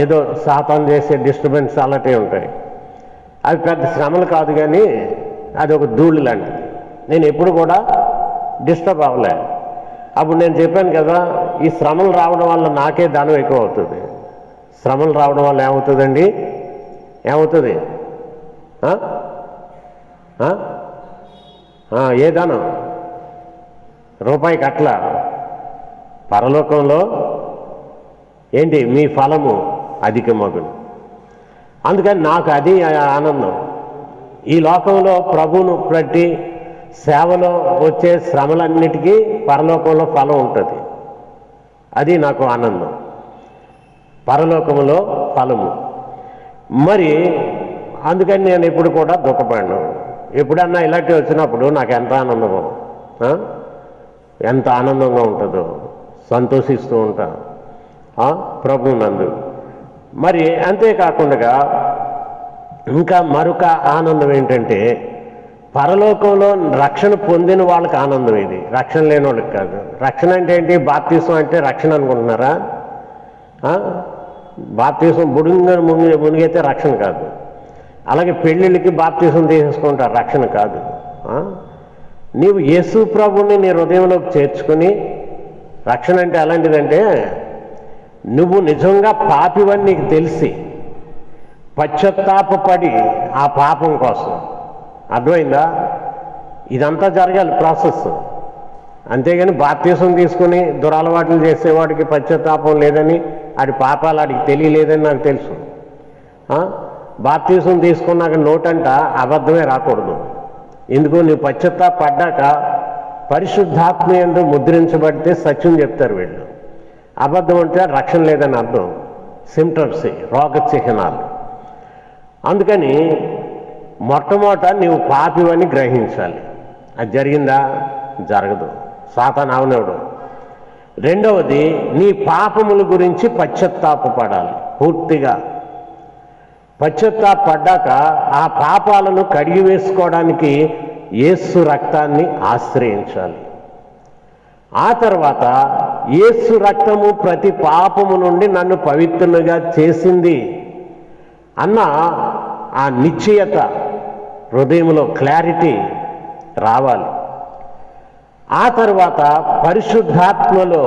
ఏదో సాతాను చేసే డిస్టర్బెన్స్ అలాంటివి ఉంటాయి. అవి పెద్ద శ్రమలు కాదు, కానీ అది ఒక ధూళి లాంటిది. నేను ఎప్పుడు కూడా డిస్టర్బ్ అవ్వలే. అప్పుడు నేను చెప్పాను కదా, ఈ శ్రమలు రావడం వల్ల నాకే ధనం ఎక్కువ అవుతుంది. శ్రమలు రావడం వల్ల ఏమవుతుందండి? ఏమవుతుంది? ఏ ధనం? రూపాయి కట్ల. పరలోకంలో ఏంటి? మీ ఫలము అధికమగును. అందుకని నాకు అది ఆనందం. ఈ లోకంలో ప్రభువును బట్టి సేవలో వచ్చే శ్రమలన్నిటికీ పరలోకంలో ఫలం ఉంటుంది. అది నాకు ఆనందం, పరలోకంలో ఫలము. మరి అందుకని నేను ఎప్పుడు కూడా దుఃఖపడను. ఎప్పుడన్నా ఇలాంటివి వచ్చినప్పుడు నాకు ఎంత ఆనందమో, ఎంత ఆనందంగా ఉంటుందో సంతోషిస్తూ ఉంటా ప్రభువు నందు. మరి అంతేకాకుండా ఇంకా మరొక ఆనందం ఏంటంటే, పరలోకంలో రక్షణ పొందిన వాళ్ళకి ఆనందం ఇది, రక్షణ లేని వాళ్ళకి కాదు. రక్షణ అంటే ఏంటి? బాప్తిసం అంటే రక్షణ అనుకుంటున్నారా? బాప్తిసం మునిగైతే రక్షణ కాదు. అలాగే పెళ్ళిళ్ళకి బాప్తిసం తీసేసుకుంటారు, రక్షణ కాదు. నీవు యేసు ప్రభుని నీ హృదయంలోకి చేర్చుకుని, రక్షణ అంటే ఎలాంటిదంటే, నువ్వు నిజంగా పాపివని నీకు తెలిసి పశ్చాత్తాపడి ఆ పాపం కోసం, అర్థమైందా? ఇదంతా జరగాలి ప్రాసెస్. అంతేగాని బాప్తిసం తీసుకుని దురలవాట్లు చేసేవాడికి పశ్చాత్తాపం లేదని, ఆడి పాపాలు ఆడికి తెలియలేదని నాకు తెలుసు. బాప్తిసం తీసుకున్నాక నోటంట అబద్ధమే రాకూడదు. ఎందుకు? నువ్వు పశ్చాత్తాపడ్డాక పరిశుద్ధాత్మ యందు ముద్రించబడితే సత్యం చెప్తారు వీళ్ళు. అబద్ధం అంటే రక్షణ లేదని అర్థం, సిమ్టమ్స్, రోగ చిహ్నాలు. అందుకని మొట్టమొదట నీవు పాపివని గ్రహించాలి. అది జరిగిందా? జరగదు, సాతాను అవనవుడు. రెండవది, నీ పాపముల గురించి పశ్చాత్తాపపడాలి. పూర్తిగా పశ్చాత్తాపడ్డాక ఆ పాపాలను కడిగి వేసుకోవడానికి యేసు రక్తాన్ని ఆశ్రయించాలి. ఆ తర్వాత యేసు రక్తము ప్రతి పాపము నుండి నన్ను పవిత్రునిగా చేసింది అన్న ఆ నిశ్చయత, హృదయంలో క్లారిటీ రావాలి. ఆ తర్వాత పరిశుద్ధాత్మలో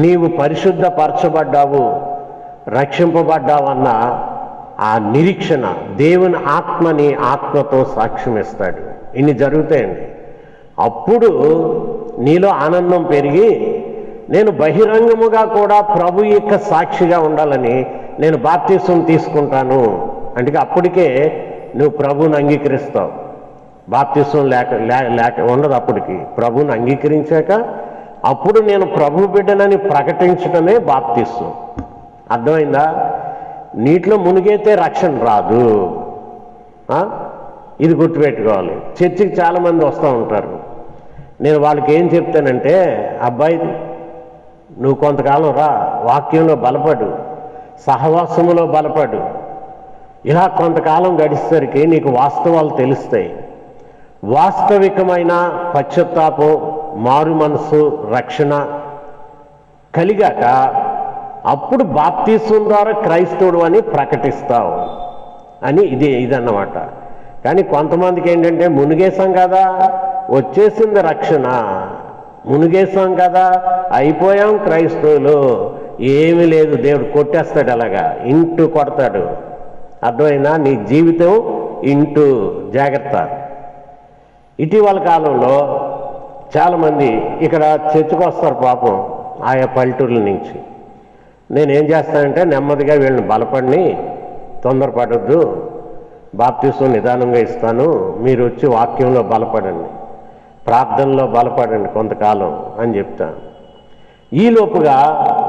నీవు పరిశుద్ధపరచబడ్డావు, రక్షింపబడ్డావన్న ఆ నిరీక్షణ, దేవుని ఆత్మని ఆత్మతో సాక్ష్యం ఇస్తాడు. ఇన్ని జరుగుతాయండి. అప్పుడు నీలో ఆనందం పెరిగి, నేను బహిరంగముగా కూడా ప్రభు యొక్క సాక్షిగా ఉండాలని నేను బాప్తిసం తీసుకుంటాను అంటే అప్పటికే నువ్వు ప్రభువుని అంగీకరిస్తావు. బాప్తిసం లేక ఉండదు. అప్పటికి ప్రభువుని అంగీకరించాక అప్పుడు నేను ప్రభు బిడ్డనని ప్రకటించడమే బాప్తిసం. అర్థమైందా? నీటిలో మునిగైతే రక్షణ రాదు. ఇది గుర్తుపెట్టుకోవాలి. చర్చికి చాలామంది వస్తూ ఉంటారు. నేను వాళ్ళకి ఏం చెప్తానంటే, అబ్బాయి నువ్వు కొంతకాలం రా, వాక్యంలో బలపడు, సహవాసములో బలపడు. ఇలా కొంతకాలం గడిచేసరికి నీకు వాస్తవాలు తెలుస్తాయి. వాస్తవికమైన పశ్చాత్తాపం, మారు మనసు, రక్షణ కలిగాక అప్పుడు బాప్తీసం ద్వారా క్రైస్తవుడు అని ప్రకటిస్తావు అని ఇదన్నమాట. కానీ కొంతమందికి ఏంటంటే మునిగేశాం కదా, వచ్చేసింది రక్షణ, మునిగేశాం కదా, అయిపోయాం క్రైస్తవులు, ఏమీ లేదు, దేవుడు కొట్టేస్తాడు, అలాగా ఇంటూ కొడతాడు. అర్థమైనా? నీ జీవితం ఇంటూ, జాగ్రత్త. ఇటీవల కాలంలో చాలామంది ఇక్కడ చర్చకు వస్తారు పాపం, ఆయా పల్లెటూర్ల నుంచి. నేనేం చేస్తానంటే నెమ్మదిగా వీళ్ళని బలపడిని, తొందరపడొద్దు, బాప్తీసం నిదానంగా ఇస్తాను, మీరు వచ్చి వాక్యంలో బలపడండి, ప్రార్థనలో బలపడండి కొంతకాలం అని చెప్తాను. ఈలోపుగా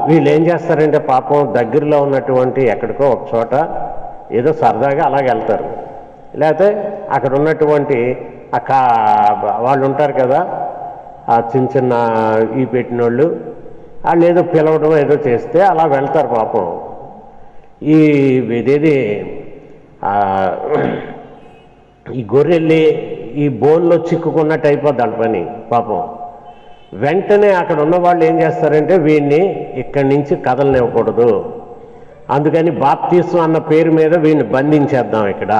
వీళ్ళు ఏం చేస్తారంటే పాపం దగ్గరలో ఉన్నటువంటి ఎక్కడికో ఒక చోట ఏదో సరదాగా అలాగే వెళ్తారు. లేకపోతే అక్కడ ఉన్నటువంటి వాళ్ళు ఉంటారు కదా, ఆ చిన్న చిన్న ఈ పెట్టినోళ్ళు, వాళ్ళు ఏదో పిలవడం ఏదో చేస్తే అలా వెళ్తారు పాపం. ఇదేది ఈ గొర్రెల్ని ఈ బోన్లో చిక్కుకున్నట్టు అయిపోద్ది వాళ్ళ పని పాపం. వెంటనే అక్కడ ఉన్న వాళ్ళు ఏం చేస్తారంటే వీడిని ఇక్కడి నుంచి కదలనివ్వకూడదు, అందుకని బాప్తీసం అన్న పేరు మీద వీడిని బంధించేద్దాం ఇక్కడ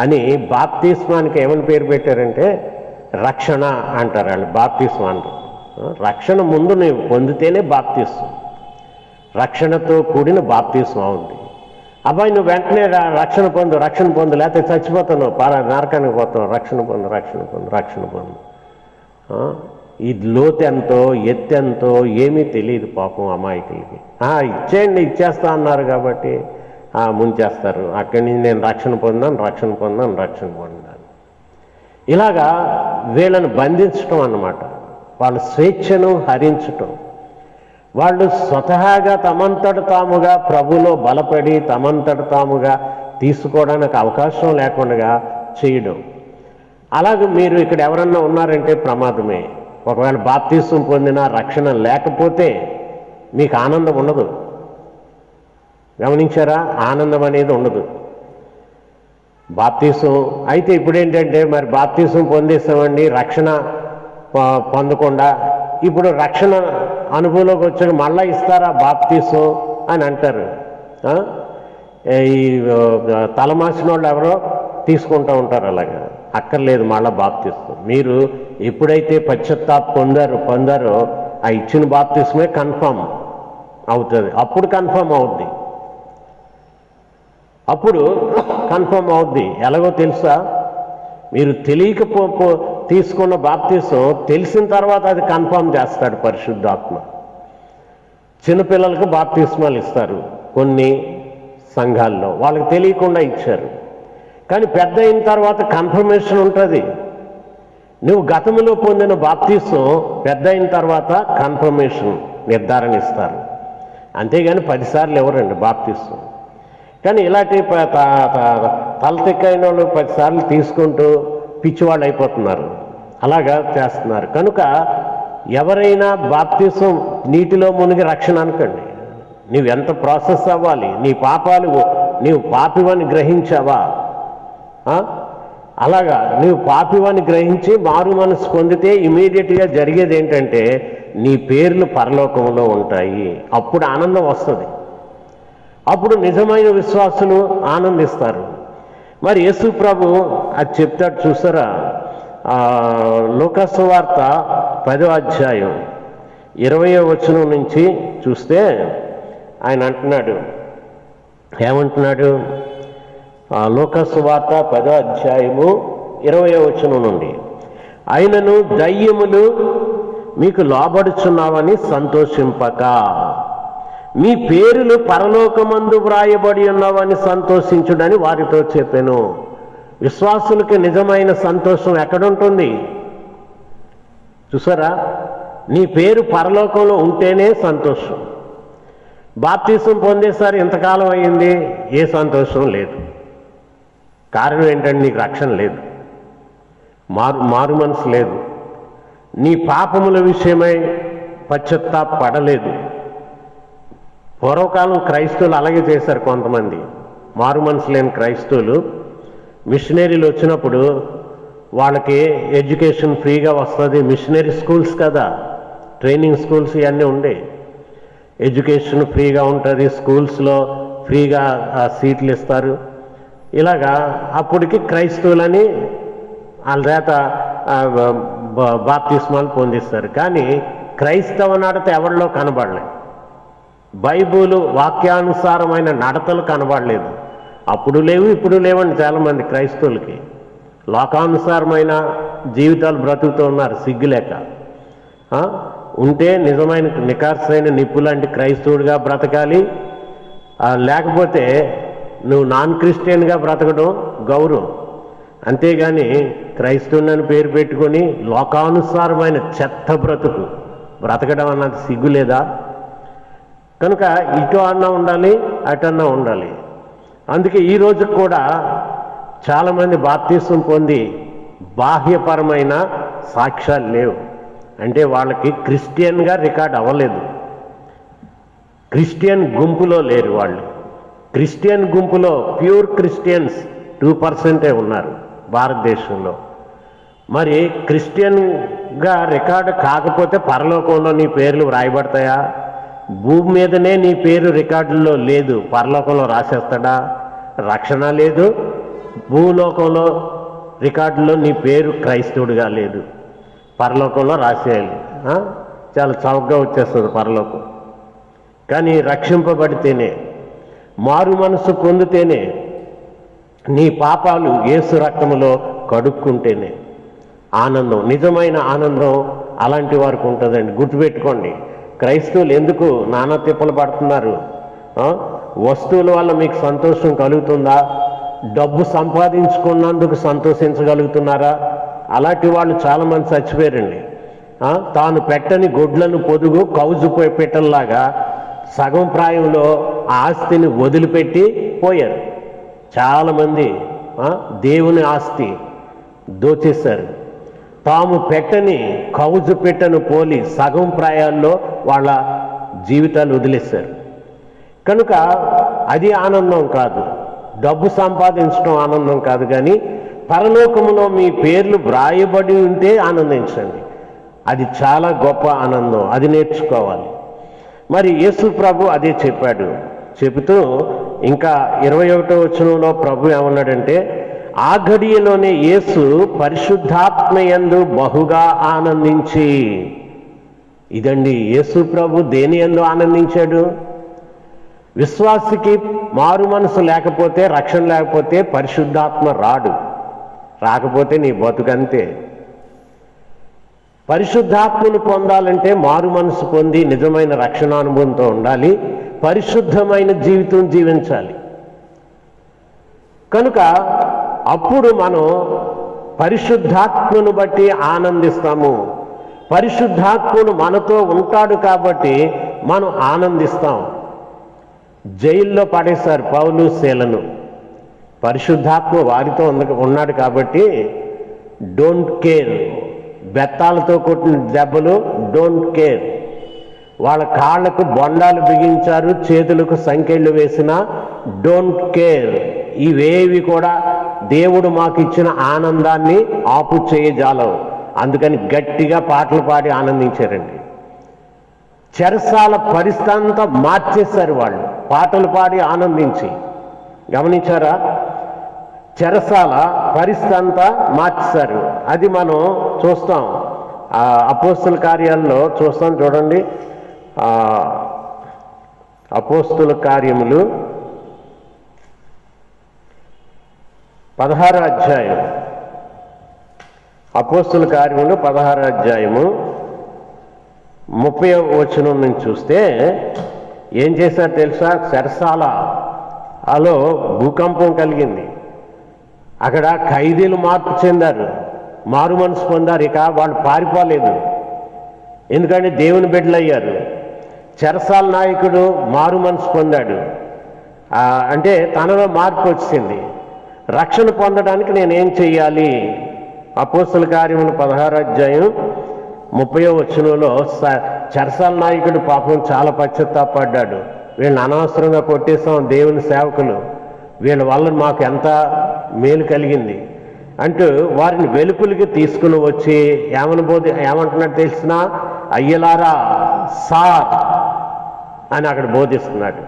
అని బాప్తీస్మానికి ఏమని పేరు పెట్టారంటే రక్షణ అంటారు వాళ్ళు. బాప్తీస్మా అంటారు. రక్షణ ముందు నువ్వు పొందితేనే బాప్తీసం, రక్షణతో కూడిన బాప్తీసం ఉంది. అబ్బాయి నువ్వు వెంటనే రక్షణ పొందు లేకపోతే చచ్చిపోతాను, నరకానికి పోతావు, రక్షణ పొందు. ఈ లోతెంతో ఎత్తెంతో ఏమీ తెలియదు పాపం అమాయకులకి. ఇచ్చేస్తా అన్నారు కాబట్టి ముంచేస్తారు. అక్కడి నుంచి నేను రక్షణ పొందాను. ఇలాగా వీళ్ళని బంధించటం అన్నమాట, వాళ్ళ స్వేచ్ఛను హరించటం. వాళ్ళు స్వతహాగా తమంతట తాముగా ప్రభులో బలపడి తమంతట తాముగా తీసుకోవడానికి అవకాశం లేకుండా చేయడం. అలాగే మీరు ఇక్కడ ఎవరన్నా ఉన్నారంటే ప్రమాదమే. ఒకవేళ బాప్తీసం పొందిన రక్షణ లేకపోతే మీకు ఆనందం ఉండదు. గమనించారా? ఆనందం అనేది ఉండదు. బాప్తీసం అయితే ఇప్పుడు ఏంటంటే మరి బాప్తీసం పొందేసామండి, రక్షణ పొందకుండా ఇప్పుడు రక్షణ అనుభవంలోకి వచ్చాక మళ్ళా ఇస్తారా బాప్తీసం అని అంటారు. ఈ తలమాసిన వాళ్ళు ఎవరో తీసుకుంటూ ఉంటారు. అలాగా అక్కర్లేదు మళ్ళా బాప్తీసం. మీరు ఎప్పుడైతే పొందారో ఆ ఇచ్చిన బాప్తీసమే కన్ఫర్మ్ అవుతుంది. అప్పుడు కన్ఫర్మ్ అవుద్ది. ఎలాగో తెలుసా? మీరు తెలియకపో తీసుకున్న బాప్తీసం తెలిసిన తర్వాత అది కన్ఫర్మ్ చేస్తాడు పరిశుద్ధాత్మ. చిన్నపిల్లలకు బాప్తీస్మాలు ఇస్తారు కొన్ని సంఘాల్లో, వాళ్ళకి తెలియకుండా ఇచ్చారు. కానీ పెద్ద అయిన తర్వాత కన్ఫర్మేషన్ ఉంటుంది. నువ్వు గతంలో పొందిన బాప్తీసం పెద్ద అయిన తర్వాత కన్ఫర్మేషన్ నిర్ధారణ ఇస్తారు. అంతేగాని 10 సార్లు ఎవరండి బాప్తీసం. కానీ ఇలాంటి తలతిక్కైన వాళ్ళు 10 సార్లు తీసుకుంటూ పిచ్చివాళ్ళు అయిపోతున్నారు, అలాగా చేస్తున్నారు. కనుక ఎవరైనా బాప్తీసం నీటిలో మునిగి రక్షణ అనుకోండి. నువ్వు ఎంత ప్రాసెస్ అవ్వాలి, నీ పాపాలు నీవు పాపివని గ్రహించావా? అలాగా నీవు పాపివని గ్రహించి మారు మనసు పొందితే ఇమీడియట్గా జరిగేది ఏంటంటే నీ పేర్లు పరలోకంలో ఉంటాయి. అప్పుడు ఆనందం వస్తుంది. అప్పుడు నిజమైన విశ్వాసులు ఆనందిస్తారు. మరి యేసు ప్రభు అది చెప్తాడు చూసారా? లూకా సువార్త 10వ అధ్యాయం 20వ వచనం నుంచి చూస్తే ఆయన అంటున్నాడు, ఏమంటున్నాడు? లూకా సువార్త 10వ అధ్యాయము 20వ వచనం నుండి, ఆయనను దయ్యములు మీకు లోబడుచున్నావని సంతోషింపక మీ పేరులు పరలోకమందు వ్రాయబడి ఉన్నావని సంతోషించుడని వారితో చెప్పాను. విశ్వాసులకి నిజమైన సంతోషం ఎక్కడుంటుంది చూసారా? నీ పేరు పరలోకంలో ఉంటేనే సంతోషం. బాప్తీసం పొందేసారి ఇంతకాలం అయ్యింది, ఏ సంతోషం లేదు. కారణం ఏంటంటే నీకు రక్షణ లేదు, మారు మనసు లేదు, నీ పాపముల విషయమై పశ్చాత్తాపడలేదు. పూర్వకాలం క్రైస్తవులు అలాగే చేశారు. కొంతమంది మారు మనసు లేని క్రైస్తవులు మిషనరీలు వచ్చినప్పుడు వాళ్ళకి ఎడ్యుకేషన్ ఫ్రీగా వస్తుంది. మిషనరీ స్కూల్స్ కదా, ట్రైనింగ్ స్కూల్స్ ఇవన్నీ ఉండే. ఎడ్యుకేషన్ ఫ్రీగా ఉంటుంది, స్కూల్స్లో ఫ్రీగా సీట్లు ఇస్తారు. ఇలాగా అప్పటికి క్రైస్తవులని వాళ్ళ చేత బాప్తిస్మాలు పొందిస్తారు. కానీ క్రైస్తవ నడత ఎవరిలో కనబడలేదు. బైబిలు వాక్యానుసారమైన నడతలు కనబడలేదు. అప్పుడు లేవు, ఇప్పుడు లేవండి చాలామంది క్రైస్తవులకి. లోకానుసారమైన జీవితాలు బ్రతుకుతూ ఉన్నారు సిగ్గులేక. ఉంటే నిజమైన నికార్సైన నిప్పులాంటి క్రైస్తవుడిగా బ్రతకాలి, లేకపోతే నువ్వు నాన్ క్రిస్టియన్గా బ్రతకడం గౌరవం. అంతేగాని క్రైస్తవుని పేరు పెట్టుకొని లోకానుసారమైన చెత్త బ్రతకడం అన్నది సిగ్గు లేదా? కనుక ఇటు అన్నా ఉండాలి, అటన్నా ఉండాలి. అందుకే ఈ రోజు కూడా చాలామంది బాప్తిసం పొంది బాహ్యపరమైన సాక్ష్యాలు లేవు. అంటే వాళ్ళకి క్రిస్టియన్గా రికార్డ్ అవ్వలేదు, క్రిస్టియన్ గుంపులో లేరు వాళ్ళు. క్రిస్టియన్ గుంపులో ప్యూర్ క్రిస్టియన్స్ 2% ఉన్నారు భారతదేశంలో. మరి క్రిస్టియన్గా రికార్డు కాకపోతే పరలోకంలో నీ పేర్లు వ్రాయబడతాయా? భూమి మీదనే నీ పేరు రికార్డుల్లో లేదు, పరలోకంలో రాసేస్తాడా? రక్షణ లేదు, భూలోకంలో రికార్డులో నీ పేరు క్రైస్తవుడిగా లేదు, పరలోకంలో రాసేయాలి. చాలా చౌకగా వచ్చేస్తుంది పరలోకం. కానీ రక్షింపబడితేనే, మారు మనసు పొందితేనే, నీ పాపాలు యేసు రక్తములో కడుక్కుంటేనే ఆనందం, నిజమైన ఆనందం అలాంటి వారికి ఉంటుందండి. గుర్తుపెట్టుకోండి, క్రైస్తవులు ఎందుకు నానా తిప్పలు పడుతున్నారు? వస్తువుల వల్ల మీకు సంతోషం కలుగుతుందా? డబ్బు సంపాదించుకున్నందుకు సంతోషించగలుగుతున్నారా? అలాంటి వాళ్ళు చాలామంది చచ్చిపోయారండి. తాను పెట్టని గొడ్లను పొదుగు కౌజు పెట్టల్లాగా సగం ప్రాయంలో ఆస్తిని వదిలిపెట్టి పోయారు. చాలామంది దేవుని ఆస్తి దోచేశారు. తాము పెట్టని కౌజు పెట్టను పోలి సగం ప్రాయాల్లో వాళ్ళ జీవితాలు వదిలేశారు. కనుక అది ఆనందం కాదు, డబ్బు సంపాదించడం ఆనందం కాదు. కానీ పరలోకములో మీ పేర్లు వ్రాయబడి ఉంటే ఆనందించండి, అది చాలా గొప్ప ఆనందం, అది నేర్చుకోవాలి. మరి యేసు ప్రభు అదే చెప్పాడు. చెబుతూ ఇంకా 21వ వచనంలో ప్రభు ఏమన్నాడంటే, ఆ ఘడియలోనే యేసు పరిశుద్ధాత్మయందు బహుగా ఆనందించి. ఇదండి యేసు ప్రభు దేని యందు ఆనందించాడు? విశ్వాసికి మారు మనసు లేకపోతే, రక్షణ లేకపోతే పరిశుద్ధాత్మ రాకపోతే నీ బతుకంతే. పరిశుద్ధాత్మను పొందాలంటే మారు మనసు పొంది నిజమైన రక్షణ అనుభవంతో ఉండాలి, పరిశుద్ధమైన జీవితం జీవించాలి. కనుక అప్పుడు మనం పరిశుద్ధాత్మను బట్టి ఆనందిస్తాము. పరిశుద్ధాత్ముడు మనతో ఉంటాడు కాబట్టి మనం ఆనందిస్తాం. జైల్లో పడేశారు పౌలు శీలను. పరిశుద్ధాత్మ వారితో ఉన్నాడు కాబట్టి డోంట్ కేర్. బెత్తాలతో కొట్టిన దెబ్బలు డోంట్ కేర్. వాళ్ళ కాళ్లకు బొండాలు బిగించారు, చేతులకు సంకెళ్ళు వేసిన డోంట్ కేర్. ఇవేవి కూడా దేవుడు మాకు ఇచ్చిన ఆనందాన్ని ఆపు చేయజాలవు. అందుకని గట్టిగా పాటలు పాడి ఆనందించారండి. చెరసాల పరిస్థితి అంతా మార్చేశారు వాళ్ళు పాటలు పాడి ఆనందించి. గమనించారా? చెరసాల పరిస్థితి అంతా మార్చేశారు. అది మనం చూస్తాం, అపోస్తుల కార్యాల్లో చూస్తాం. చూడండి, అపోస్తుల కార్యములు 16వ అధ్యాయం. అపోస్తుల కార్యములు 16వ అధ్యాయము 30వ వచనం నుంచి చూస్తే ఏం చేశారు తెలుసా? చెరసాలలో భూకంపం కలిగింది. అక్కడ ఖైదీలు మార్పు చెందారు, మారు మనసు పొందారు. ఇక వాళ్ళు పారిపోలేదు, ఎందుకంటే దేవుని బిడ్డలయ్యారు. చెరసాల నాయకుడు మారు మనసు పొందాడు, అంటే తనలో మార్పు వచ్చింది. రక్షణ పొందడానికి నేనేం చెయ్యాలి? అపోస్తుల కార్యములు 16వ అధ్యాయం 30వ వచనంలో చెరసాల నాయకుడు పాపం చాలా పశ్చాత్తాపడ్డాడు. వీళ్ళని అనవసరంగా కొట్టేశాం, దేవుని సేవకులు, వీళ్ళ వల్ల మాకు ఎంత మేలు కలిగింది. అంటూ వారిని వెలుపులకి తీసుకుని వచ్చి ఏమంటున్నాడు తెలిసిన, అయ్యలారా సార్ అని అక్కడ బోధిస్తున్నాడు.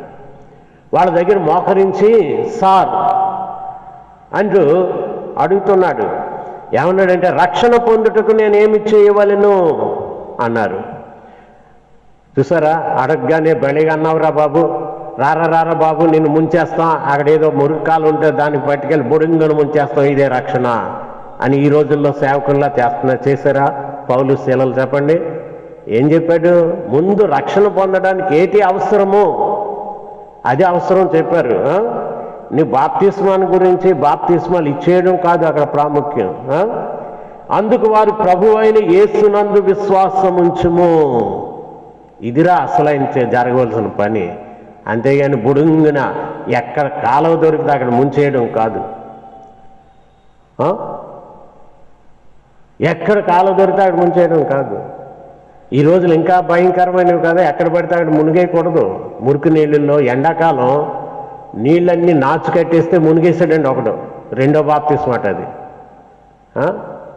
వాళ్ళ దగ్గర మోకరించి సార్ అంటూ అడుగుతున్నాడు. ఏమన్నాడంటే, రక్షణ పొందుటకు నేనేమి చేయవలెను అన్నారు. చూసారా, అడగగానే బలిగా అన్నావురా బాబు, రారా బాబు నిన్ను ముంచేస్తాం, అక్కడ ఏదో మురుక్కాలు ఉంటే దానికి పట్టుకెళ్ళి బుడుంగను ముంచేస్తాం, ఇదే రక్షణ అని ఈ రోజుల్లో సేవకుల్లా చేశారా పౌలు శీలలు? చెప్పండి, ఏం చెప్పాడు? ముందు రక్షణ పొందడానికి ఏటి అవసరమో అది అవసరం చెప్పారు. నీ బాప్తిస్మాన్ని గురించి బాప్తిస్మాలు ఇచ్చేయడం కాదు అక్కడ ప్రాముఖ్యం. అందుకు వారు ప్రభు అయిన యేసునందు విశ్వాసం ఉంచుము, ఇదిరా అసలైన జరగవలసిన పని. అంతేగాని బుడుంగున ఎక్కడ కాలువ దొరికితే అక్కడ ముంచేయడం కాదు. ఎక్కడ కాలువ దొరికితే అక్కడ ముంచేయడం కాదు. ఈ రోజులు ఇంకా భయంకరమైనవి కదా, ఎక్కడ పడితే అక్కడ మునిగేయకూడదు. మురికి నీళ్ళల్లో ఎండాకాలం నీళ్ళన్నీ నాచు కట్టేస్తే మునిగేసాడండి ఒకడు, రెండో బాప్తిస్మా మాట అది.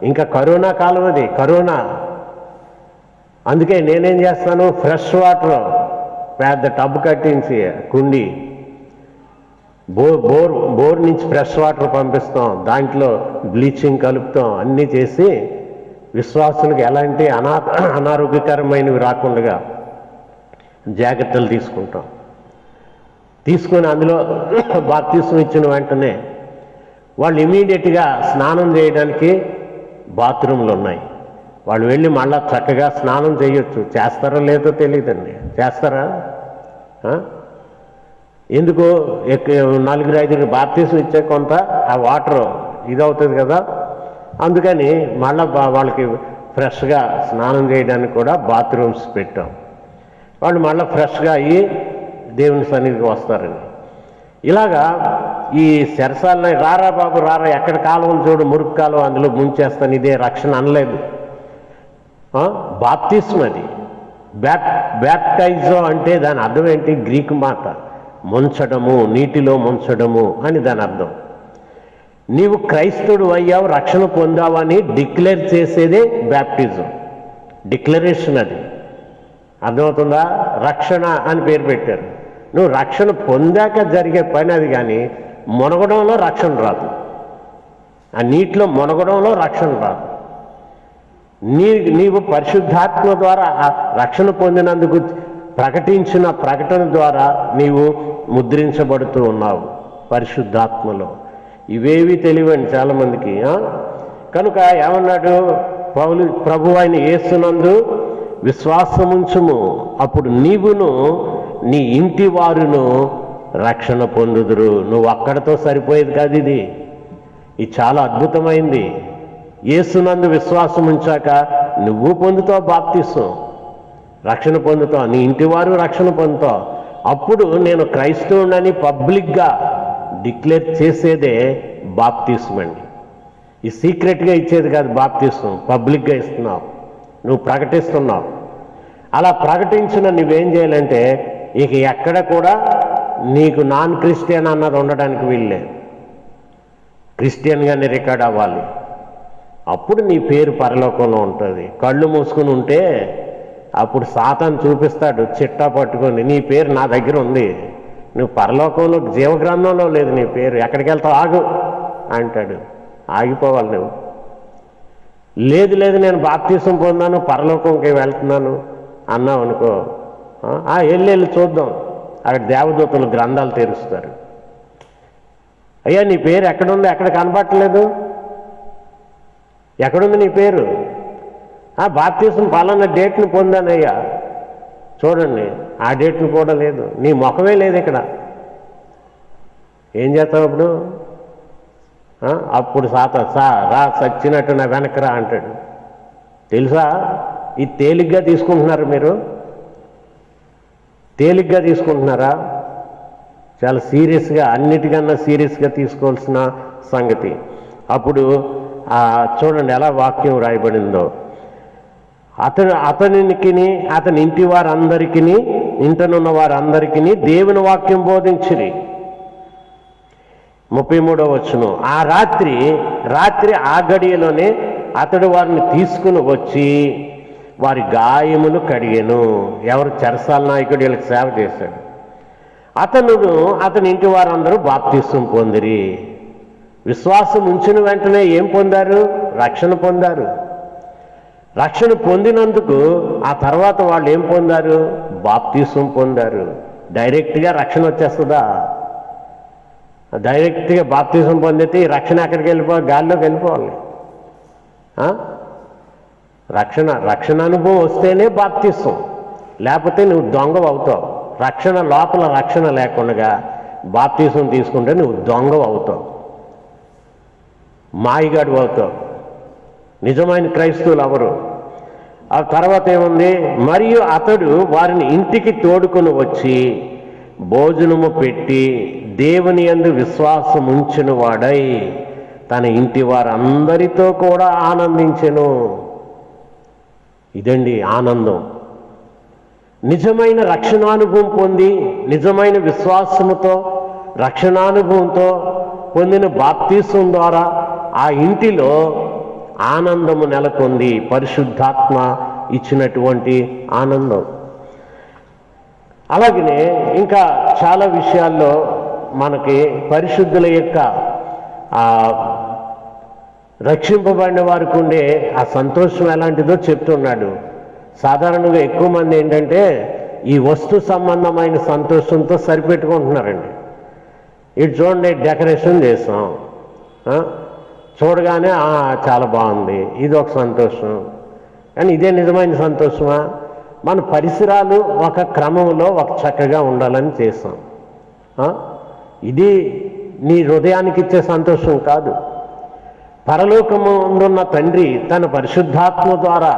ఇంకా కరోనా కాలం అది, కరోనా. అందుకే నేనేం చేస్తాను, ఫ్రెష్ వాటర్ పెద్ద టబ్ కట్టించి కుండి బోర్ నుంచి ఫ్రెష్ వాటర్ పంపిస్తాం, దాంట్లో బ్లీచింగ్ కలుపుతాం, అన్నీ చేసి విశ్వాసులకు ఎలాంటి అనారోగ్యకరమైనవి రాకుండా జాగ్రత్తలు తీసుకుంటాం. తీసుకొని అందులో బాప్తిస్మం ఇచ్చిన వెంటనే వాళ్ళు ఇమీడియట్గా స్నానం చేయడానికి బాత్రూమ్లు ఉన్నాయి. వాళ్ళు వెళ్ళి మళ్ళా చక్కగా స్నానం చేయొచ్చు. చేస్తారో లేదో తెలియదండి. చేస్తారా? ఎందుకు 4-5 బాప్తిస్మం ఇచ్చే కొంత ఆ వాటర్ ఇదవుతుంది కదా, అందుకని మళ్ళా వాళ్ళకి ఫ్రెష్గా స్నానం చేయడానికి కూడా బాత్రూమ్స్ పెట్టాం. వాళ్ళు మళ్ళీ ఫ్రెష్గా అయ్యి దేవుని సన్నిధికి వస్తారని. ఇలాగా ఈ శరసాలని రారా బాబు రారా, ఎక్కడ కాలువలు చూడు, మురుగు కాలువ, అందులో ముంచేస్తాను, ఇదే రక్షణ అనలేదు. బాప్తిస్మం అది. బ్యాప్టైజో అంటే దాని అర్థం ఏంటి? గ్రీకు మాట ముంచడము, నీటిలో ముంచడము అని దాని అర్థం. నీవు క్రైస్తవుడు అయ్యావు, రక్షణ పొందావని డిక్లేర్ చేసేదే బ్యాప్టిజం, డిక్లరేషన్. అది అర్థమవుతుందా? రక్షణ అని పేరు పెట్టారు. నువ్వు రక్షణ పొందాక జరిగే పని అది, కానీ మునగడంలో రక్షణ రాదు. ఆ నీటిలో మునగడంలో రక్షణ రాదు. నీవు పరిశుద్ధాత్మ ద్వారా రక్షణ పొందినందుకు ప్రకటించిన ప్రకటన ద్వారా నీవు ముద్రించబడుతూ ఉన్నావు పరిశుద్ధాత్మలో. ఇవేవి తెలివండి చాలామందికి. కనుక ఏమన్నాడు పౌలు? ప్రభు అయిన యేసునందు విశ్వాసముంచుము, అప్పుడు నీవును నీ ఇంటి వారును రక్షణ పొందుదురు. నువ్వు అక్కడతో సరిపోయేది కాదు, ఇది చాలా అద్భుతమైంది. యేసునందు విశ్వాసం ఉంచాక నువ్వు పొందుతావు బాప్తిస్మం, రక్షణ పొందుతావు, నీ ఇంటి వారు రక్షణ పొందుతావు. అప్పుడు నేను క్రైస్తవుడని పబ్లిక్గా డిక్లేర్ చేసేదే బాప్తిస్మం అండి. ఈ సీక్రెట్గా ఇచ్చేది కాదు బాప్తిస్మం, పబ్లిక్గా ఇస్తున్నావు, నువ్వు ప్రకటిస్తున్నావు. అలా ప్రకటించిన నువ్వేం చేయాలంటే ఇక ఎక్కడ కూడా నీకు నాన్ క్రిస్టియన్ అన్నది ఉండడానికి వీళ్ళే, క్రిస్టియన్గానే రికార్డ్ అవ్వాలి. అప్పుడు నీ పేరు పరలోకంలో ఉంటుంది. కళ్ళు మూసుకుని ఉంటే అప్పుడు సాతాను చూపిస్తాడు చిట్టా పట్టుకొని, నీ పేరు నా దగ్గర ఉంది, నువ్వు పరలోకంలో జీవగ్రంథంలో లేదు నీ పేరు, ఎక్కడికి వెళ్తావు ఆగు అంటాడు. ఆగిపోవాలి నువ్వు. లేదు నేను బాప్తిస్మం పొందాను పరలోకంకి వెళ్తున్నాను అన్నావు అనుకో, వెళ్ళి చూద్దాం, అక్కడ దేవదూతలు గ్రంథాలు తెరుస్తారు. అయ్యా నీ పేరు ఎక్కడుందో, ఎక్కడ కనబట్టలేదు, ఎక్కడుంది నీ పేరు? బాప్తిస్మం పలానా డేట్ని పొందానయ్యా, చూడండి ఆ డేట్ని కూడా లేదు, నీ ముఖమే లేదు ఇక్కడ. ఏం చేస్తావు అప్పుడు? అప్పుడు రా సచ్చినట్టు నా వెనకరా అంటాడు. తెలుసా? ఇది తేలిగ్గా తీసుకుంటున్నారు మీరు, తేలిగ్గా తీసుకుంటున్నారా? చాలా సీరియస్గా, అన్నిటికన్నా సీరియస్గా తీసుకోవాల్సిన సంగతి. అప్పుడు చూడండి ఎలా వాక్యం రాయబడిందో. అతనికి అతని ఇంటి వారందరికీ, ఇంటనున్న వారందరికీ దేవుని వాక్యం బోధించిరి. 33వ వచనం. ఆ రాత్రి ఆ గడియలోనే అతడు వారిని తీసుకుని వచ్చి వారి గాయములు కడిగెను. ఎవరు? చెరసాల నాయకుడు వీళ్ళకి సేవ చేశాడు. అతని ఇంటి వారందరూ బాప్తిస్మం పొందిరి. విశ్వాసం ఉంచిన వెంటనే ఏం పొందారు? రక్షణ పొందారు. రక్షణ పొందినందుకు ఆ తర్వాత వాళ్ళు ఏం పొందారు? బాప్తిస్మం పొందారు. డైరెక్ట్గా రక్షణ వచ్చేస్తుందా? డైరెక్ట్గా బాప్తిస్మం పొందితే ఈ రక్షణ ఎక్కడికి వెళ్ళిపోవాలి? గాల్లోకి వెళ్ళిపోవాలి. రక్షణ అనుభవం వస్తేనే బాప్తిస్మం, లేకపోతే నువ్వు దొంగ అవుతావు. లోపల రక్షణ లేకుండా బాప్తిస్మం తీసుకుంటే నువ్వు దొంగ అవుతావు, మాయిగాడు అవుతావు. నిజమైన క్రైస్తవులు ఎవరు? ఆ తర్వాత ఏముంది? మరియు అతడు వారిని ఇంటికి తోడుకొని వచ్చి భోజనము పెట్టి దేవుని యందు విశ్వాసం ఉంచిన వాడై తన ఇంటి వారందరితో కూడా ఆనందించెను. ఇదండి ఆనందం. నిజమైన రక్షణానుభవం పొంది, నిజమైన విశ్వాసముతో, రక్షణానుభవంతో పొందిన బాప్తిస్మం ద్వారా ఆ ఇంటిలో ఆనందము నెలకొంది. పరిశుద్ధాత్మ ఇచ్చినటువంటి ఆనందం. అలాగనే ఇంకా చాలా విషయాల్లో మనకి పరిశుద్ధుల యొక్క రక్షింపబడిన వారికి ఉండే ఆ సంతోషం ఎలాంటిదో చెప్తున్నాడు. సాధారణంగా ఎక్కువ మంది ఏంటంటే ఈ వస్తు సంబంధమైన సంతోషంతో సరిపెట్టుకుంటున్నారండి. ఇటు చూడండి, డెకరేషన్ చేస్తాం, చూడగానే చాలా బాగుంది, ఇది ఒక సంతోషం. కానీ ఇదే నిజమైన సంతోషమా? మన పరిసరాలు ఒక క్రమంలో ఒక చక్కగా ఉండాలని చేస్తాం. ఇది నీ హృదయానికి ఇచ్చే సంతోషం కాదు. పరలోకముందున్న తండ్రి తన పరిశుద్ధాత్మ ద్వారా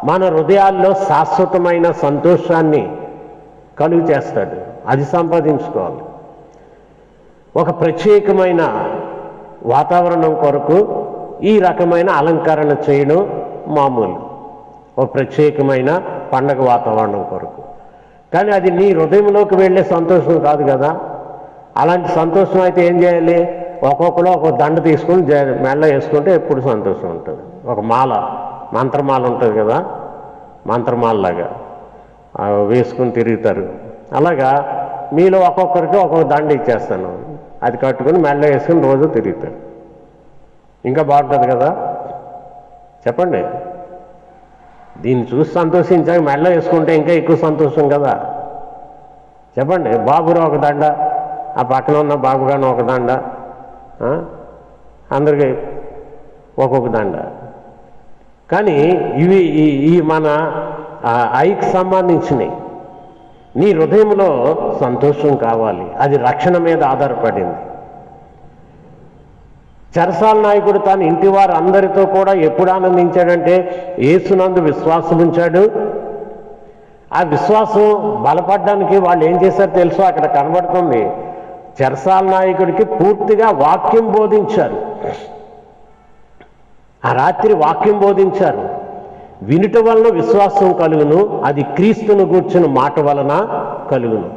మన హృదయాల్లో శాశ్వతమైన సంతోషాన్ని కలుగు చేస్తాడు. అది సంపాదించుకోవాలి. ఒక ప్రత్యేకమైన వాతావరణం కొరకు ఈ రకమైన అలంకరణ చేయడం మామూలు, ఒక ప్రత్యేకమైన పండగ వాతావరణం కొరకు. కానీ అది నీ హృదయంలోకి వెళ్ళే సంతోషం కాదు కదా. అలాంటి సంతోషం అయితే ఏం చేయాలి? ఒక్కొక్కరు ఒక దండ తీసుకుని మెల్ల వేసుకుంటే ఎప్పుడు సంతోషం ఉంటుంది. ఒక మాల, మంత్రమాల ఉంటుంది కదా, మంత్రమాలలాగా వేసుకుని తిరుగుతారు. అలాగా మీలో ఒక్కొక్కరికి ఒక్కొక్క దండ ఇచ్చేస్తాను, అది కట్టుకుని మెల్ల వేసుకుని రోజు తిరుగుతారు. ఇంకా బాగుంటుంది కదా, చెప్పండి. దీన్ని చూసి సంతోషించాక మెల్ల వేసుకుంటే ఇంకా ఎక్కువ సంతోషం కదా, చెప్పండి. బాబురావు ఒక దండ, ఆ పక్కన ఉన్న బాబుగాను ఒక దండ, అందరికీ ఒక్కొక్క దండ. కానీ ఈ మన ఐకి సంబంధించినవి. నీ హృదయంలో సంతోషం కావాలి, అది రక్షణ మీద ఆధారపడింది. చెరసాల నాయకుడు తన ఇంటి వారు అందరితో కూడా ఎప్పుడు ఆనందించాడంటే యేసునందు విశ్వాసం ఉంచాడు. ఆ విశ్వాసం బలపడడానికి వాళ్ళు ఏం చేశారు తెలుసో అక్కడ కనబడుతుంది. చెరసాల నాయకుడికి పూర్తిగా వాక్యం బోధించారు. ఆ రాత్రి వాక్యం బోధించారు. వినుట వలన విశ్వాసం కలుగును, అది క్రీస్తును గూర్చిన మాట వలన కలుగును.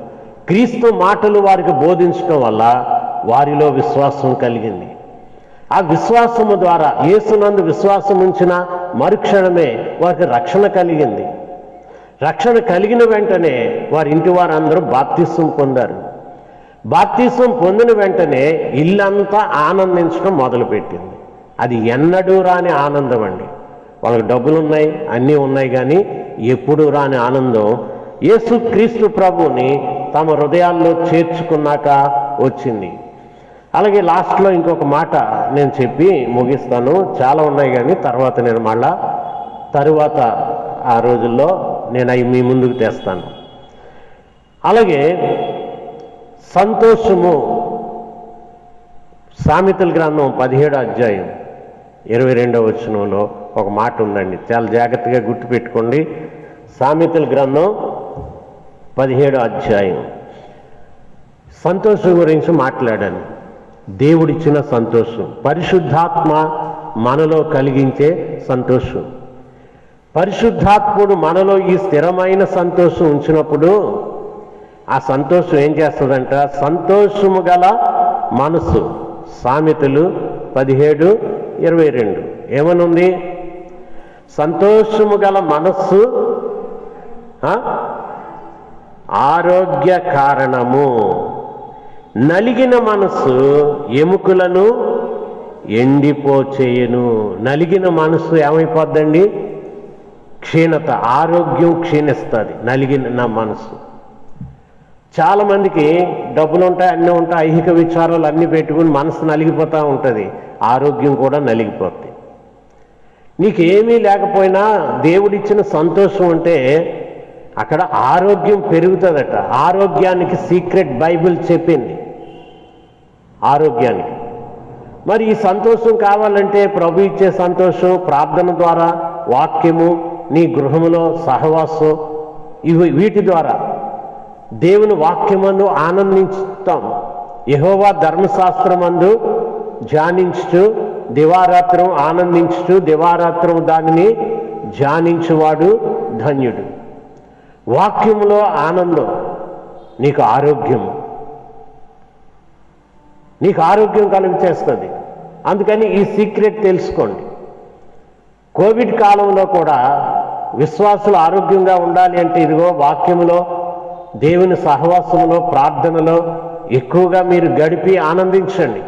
క్రీస్తు మాటలు వారికి బోధించడం వల్ల వారిలో విశ్వాసం కలిగింది. ఆ విశ్వాసము ద్వారా యేసునందు విశ్వాసం ఉంచిన మరుక్షణమే వారికి రక్షణ కలిగింది. రక్షణ కలిగిన వెంటనే వారి ఇంటి వారందరూ బాప్తిస్మం పొందారు. బాప్తిస్మం పొందిన వెంటనే ఇల్లంతా ఆనందించడం మొదలుపెట్టింది. అది ఎన్నడూ రాని ఆనందం అండి. వాళ్ళకి డబ్బులు ఉన్నాయి, అన్నీ ఉన్నాయి, కానీ ఎప్పుడూ రాని ఆనందం యేసుక్రీస్తు ప్రభువుని తమ హృదయాల్లో చేర్చుకున్నాక వచ్చింది. అలాగే లాస్ట్లో ఇంకొక మాట నేను చెప్పి ముగిస్తాను. చాలా ఉన్నాయి కానీ నేను తరువాత ఆ రోజుల్లో నేను అవి మీ ముందుకు తెస్తాను. అలాగే సంతోషము, సామెతల గ్రంథం 17వ అధ్యాయం 22వ వచనంలో ఒక మాట ఉందండి, చాలా జాగ్రత్తగా గుర్తుపెట్టుకోండి. సామెతల గ్రంథం 17వ అధ్యాయం సంతోషం గురించి మాట్లాడాను. దేవుడిచ్చిన సంతోషం, పరిశుద్ధాత్మ మనలో కలిగించే సంతోషం. పరిశుద్ధాత్ముడు మనలో ఈ స్థిరమైన సంతోషం ఉంచినప్పుడు ఆ సంతోషం ఏం చేస్తుందంట? సంతోషము గల మనసు, సామెతలు 17:22 ఏమనుంది? సంతోషము గల మనస్సు ఆరోగ్య కారణము, నలిగిన మనస్సు ఎముకలను ఎండిపోచేయను. నలిగిన మనస్సు ఏమైపోద్దండి? క్షీణత, ఆరోగ్యం క్షీణిస్తుంది నలిగిన మనస్సు. చాలామందికి డబ్బులు ఉంటాయి, అన్నీ ఉంటాయి, ఐహిక విచారాలు అన్నీ పెట్టుకుని మనసు నలిగిపోతూ ఉంటుంది, ఆరోగ్యం కూడా నలిగిపోతుంది. నీకేమీ లేకపోయినా దేవుడిచ్చిన సంతోషం అంటే అక్కడ ఆరోగ్యం పెరుగుతుందట. ఆరోగ్యానికి సీక్రెట్ బైబిల్ చెప్పింది ఆరోగ్యానికి. మరి ఈ సంతోషం కావాలంటే ప్రభు ఇచ్చే సంతోషం ప్రార్థన ద్వారా, వాక్యము, నీ గృహములో సహవాసం, వీటి ద్వారా దేవుని వాక్యమందు ఆనందించుతాం. యెహోవా ధర్మశాస్త్రమందు ధ్యానించుచు దివారాత్రం ఆనందించుచు దివారాత్రం దానిని ధ్యానించువాడు ధన్యుడు. వాక్యములో ఆనందం నీకు ఆరోగ్యము, నీకు ఆరోగ్యం కలుగు చేస్తుంది. అందుకని ఈ సీక్రెట్ తెలుసుకోండి. కోవిడ్ కాలంలో కూడా విశ్వాసులు ఆరోగ్యంగా ఉండాలి అంటే ఇదిగో వాక్యములో, దేవుని సహవాసములో, ప్రార్థనలో ఎక్కువగా మీరు గడిపి ఆనందించండి.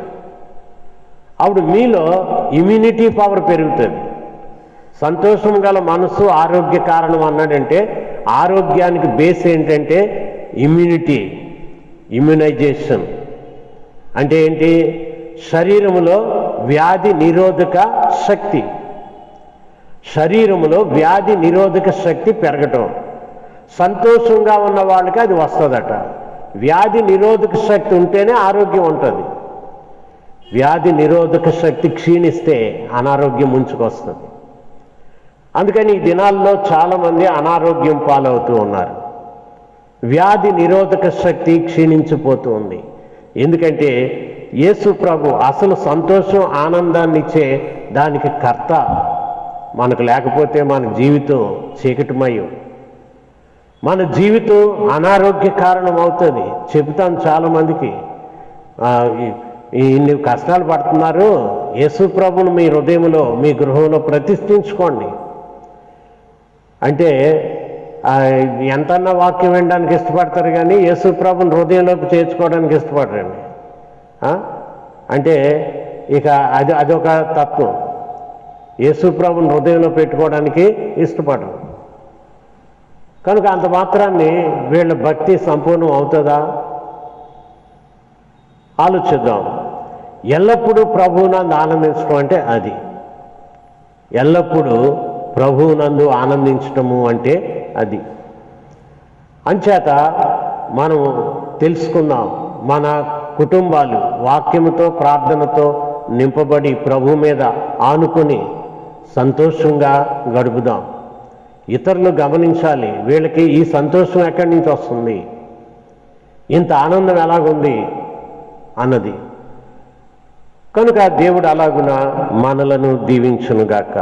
అప్పుడు మీలో ఇమ్యూనిటీ పవర్ పెరుగుతుంది. సంతోషం గల మనసు ఆరోగ్య కారణం అన్నాడంటే ఆరోగ్యానికి బేస్ ఏంటంటే ఇమ్యూనిటీ, ఇమ్యునైజేషన్ అంటే ఏంటి? శరీరములో వ్యాధి నిరోధక శక్తి, శరీరములో వ్యాధి నిరోధక శక్తి పెరగటం. సంతోషంగా ఉన్న వాళ్ళకి అది వస్తుందట. వ్యాధి నిరోధక శక్తి ఉంటేనే ఆరోగ్యం ఉంటుంది. వ్యాధి నిరోధక శక్తి క్షీణిస్తే అనారోగ్యం ముంచుకొస్తుంది. అందుకని ఈ దినాల్లో చాలామంది అనారోగ్యం పాలవుతూ ఉన్నారు. వ్యాధి నిరోధక శక్తి క్షీణించిపోతూ ఉంది. ఎందుకంటే యేసు ప్రభు అసలు సంతోషం, ఆనందాన్ని ఇచ్చే దానికి కర్త. మనకు లేకపోతే మన జీవితం చీకటిమయం, మన జీవితం అనారోగ్య కారణం అవుతుంది. చెబుతాను చాలామందికి, ఇన్ని కష్టాలు పడుతున్నారు, యేసు ప్రభును మీ హృదయంలో, మీ గృహంలో ప్రతిష్ఠించుకోండి అంటే ఎంతన్నా వాక్యం వినడానికి ఇష్టపడతారు కానీ యేసు ప్రభుని హృదయంలోకి చేర్చుకోవడానికి ఇష్టపడరండి. అంటే ఇక అదొక తత్వం. యేసు ప్రభుని హృదయంలో పెట్టుకోవడానికి ఇష్టపడరు. కనుక అంత మాత్రాన్ని వీళ్ళ భక్తి సంపూర్ణం అవుతుందా? ఆలోచిద్దాం. ఎల్లప్పుడూ ప్రభువునందు ఆనందించడం అంటే అది. ఎల్లప్పుడూ ప్రభువునందు ఆనందించటము అంటే అది. అంచేత మనం తెలుసుకుందాం, మన కుటుంబాలు వాక్యముతో ప్రార్థనతో నింపబడి ప్రభు మీద ఆనుకొని సంతోషంగా గడుపుదాం. ఇతరులు గమనించాలి, వీళ్ళకి ఈ సంతోషం ఎక్కడి నుంచి వస్తుంది, ఇంత ఆనందం ఎలాగుంది అన్నది. కనుక దేవుడు అలాగున మనలను దీవించునుగాక.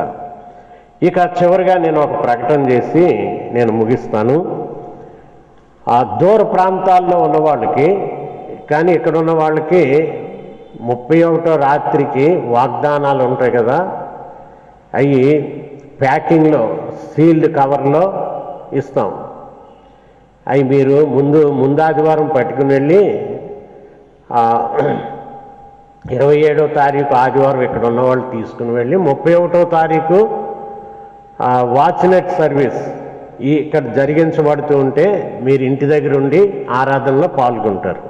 ఇక చివరిగా నేను ఒక ప్రకటన చేసి నేను ముగిస్తాను. ఆ దూర ప్రాంతాల్లో ఉన్న వాళ్ళకి కానీ ఇక్కడ ఉన్న వాళ్ళకి 31వ రాత్రికి వాగ్దానాలు ఉంటాయి కదా, అవి ప్యాకింగ్లో సీల్డ్ కవర్లో ఇస్తాం. అవి మీరు ముందాదివారం పట్టుకుని వెళ్ళి 27వ తారీఖు ఆదివారం ఇక్కడ ఉన్నవాళ్ళు తీసుకుని వెళ్ళి 31వ తారీఖు వాచ్నెట్ సర్వీస్ ఇక్కడ జరిగించబడుతూ ఉంటే మీరు ఇంటి దగ్గర ఉండి ఆరాధనలో పాల్గొంటారు.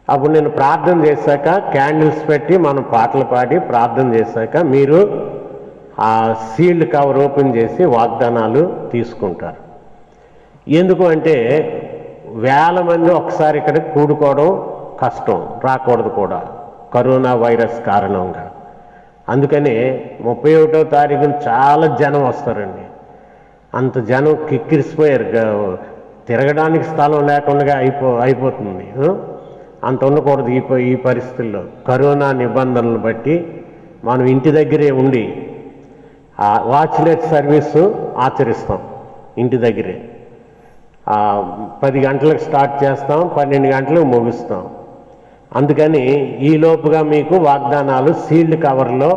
అప్పుడు నేను ప్రార్థన చేశాక క్యాండిల్స్ పెట్టి మనం పాటలు పాడి ప్రార్థన చేశాక మీరు ఆ సీల్డ్ కవర్ ఓపెన్ చేసి వాగ్దానాలు తీసుకుంటారు. ఎందుకు అంటే వేల మంది ఒకసారి ఇక్కడ కూడుకోవడం కష్టం, రాకూడదు కూడా కరోనా వైరస్ కారణంగా. అందుకని 31వ తారీఖున చాలా జనం వస్తారండి. అంత జనం కిక్కిరిసిపోయారు, తిరగడానికి స్థలం లేకుండా అయిపోతుంది. అంత ఉండకూడదు ఈ పరిస్థితుల్లో. కరోనా నిబంధనలను బట్టి మనం ఇంటి దగ్గరే ఉండి వాచ్లెట్ సర్వీసు ఆచరిస్తాం. ఇంటి దగ్గరే 10 గంటలకు స్టార్ట్ చేస్తాం, 12 గంటలకు ముగిస్తాం. అందుకని ఈలోపుగా మీకు వాగ్దానాలు సీల్డ్ కవర్లో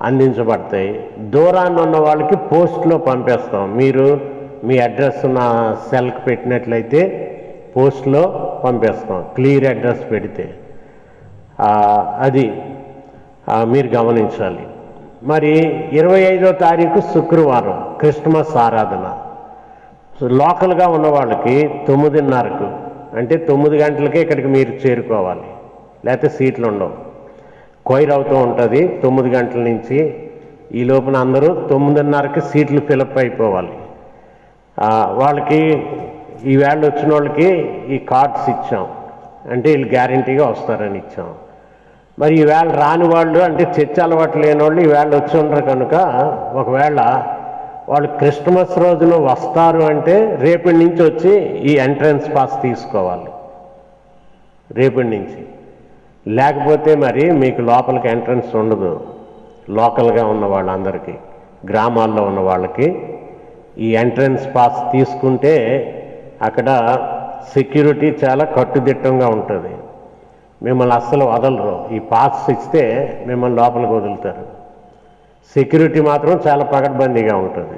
అందించబడతాయి. దూరాన్ని ఉన్న వాళ్ళకి పోస్ట్లో పంపేస్తాం. మీరు మీ అడ్రస్ నా సెల్కి పెట్టినట్లయితే పోస్ట్లో పంపేస్తాం, క్లియర్ అడ్రస్ పెడితే. అది మీరు గమనించాలి. మరి 25వ తారీఖు శుక్రవారం క్రిస్మస్ ఆరాధన. లోకల్గా ఉన్న వాళ్ళకి 9:30కు, అంటే 9 గంటలకే ఇక్కడికి మీరు చేరుకోవాలి, లేకపోతే సీట్లు ఉండవు. కొయిర్ అవుతూ ఉంటుంది 9 గంటల నుంచి. ఈ లోపున అందరూ 9:30కి సీట్లు ఫిలప్ అయిపోవాలి. వాళ్ళకి ఈవేళ వచ్చిన వాళ్ళకి ఈ కార్డ్స్ ఇచ్చాం, అంటే వీళ్ళు గ్యారంటీగా వస్తారని ఇచ్చాం. మరి ఈవేళ రాని వాళ్ళు, అంటే చర్చ అలవాటు లేని వాళ్ళు ఈవేళ వచ్చి ఉండరు కనుక, ఒకవేళ వాళ్ళు క్రిస్మస్ రోజున వస్తారు అంటే రేపటి నుంచి వచ్చి ఈ ఎంట్రన్స్ పాస్ తీసుకోవాలి రేపటి నుంచి. లేకపోతే మరి మీకు లోపలికి ఎంట్రన్స్ ఉండదు. లోకల్గా ఉన్న వాళ్ళందరికీ, గ్రామాల్లో ఉన్న వాళ్ళకి ఈ ఎంట్రన్స్ పాస్ తీసుకుంటే అక్కడ సెక్యూరిటీ చాలా కట్టుదిట్టంగా ఉంటుంది. మిమ్మల్ని అస్సలు వదలరు. ఈ పాస్ ఇస్తే మిమ్మల్ని లోపలికి వదులుతారు. సెక్యూరిటీ మాత్రం చాలా పకడ్బందీగా ఉంటుంది.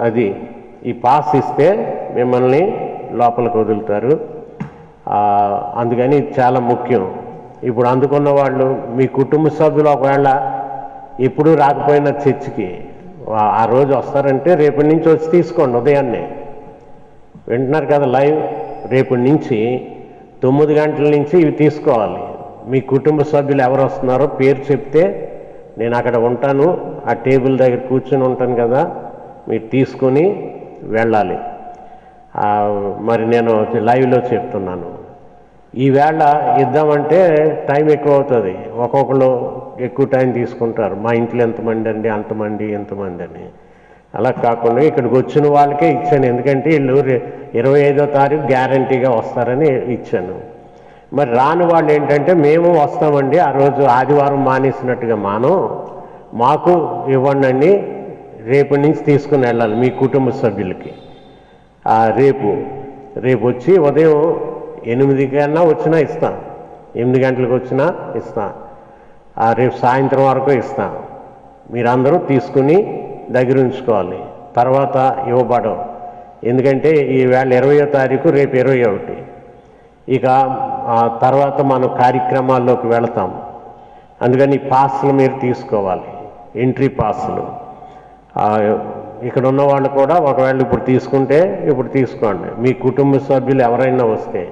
అది ఈ పాస్ ఇస్తే మిమ్మల్ని లోపలికి వదులుతారు. అందుకని చాలా ముఖ్యం. ఇప్పుడు అందుకున్న వాళ్ళు, మీ కుటుంబ సభ్యులు ఒకవేళ ఎప్పుడూ రాకపోయినా చర్చికి ఆ రోజు వస్తారంటే రేపటి నుంచి వచ్చి తీసుకోండి. ఉదయాన్నే వింటున్నారు కదా లైవ్, రేపటి నుంచి 9 గంటల నుంచి ఇవి తీసుకోవాలి. మీ కుటుంబ సభ్యులు ఎవరు వస్తున్నారో పేరు చెప్తే నేను అక్కడ ఉంటాను, ఆ టేబుల్ దగ్గర కూర్చొని ఉంటాను కదా, మీరు తీసుకొని వెళ్ళాలి. మరి నేను లైవ్లో చెప్తున్నాను. ఈవేళ ఇద్దామంటే టైం ఎక్కువ అవుతుంది. ఒక్కొక్కరు ఎక్కువ టైం తీసుకుంటారు. మా ఇంట్లో ఎంతమంది అండి, అంతమంది ఎంతమంది అని. అలా కాకుండా ఇక్కడికి వచ్చిన వాళ్ళకే ఇచ్చాను, ఎందుకంటే వీళ్ళు 25వ తారీఖు గ్యారంటీగా వస్తారని ఇచ్చాను. మరి రాని వాళ్ళు ఏంటంటే, మేము వస్తామండి, ఆ రోజు ఆదివారం మానేసినట్టుగా మాకు ఇవ్వండి అండి, రేపటి నుంచి తీసుకుని వెళ్ళాలి మీ కుటుంబ సభ్యులకి. రేపు వచ్చి ఉదయం 8 కన్నా వచ్చినా ఇస్తాం, 8 గంటలకు వచ్చినా ఇస్తాం, రేపు సాయంత్రం వరకు ఇస్తాం. మీరందరూ తీసుకుని దగ్గర ఉంచుకోవాలి, తర్వాత ఇవ్వబడవు. ఎందుకంటే ఈవేళ 20వ తారీఖు, రేపు 21. ఇక తర్వాత మనం కార్యక్రమాల్లోకి వెళతాం. అందుకని పాస్లు మీరు తీసుకోవాలి, ఎంట్రీ పాస్లు. ఇక్కడ ఉన్న వాళ్ళు కూడా ఒకవేళ ఇప్పుడు తీసుకుంటే ఇప్పుడు తీసుకోండి. మీ కుటుంబ సభ్యులు ఎవరైనా వస్తే,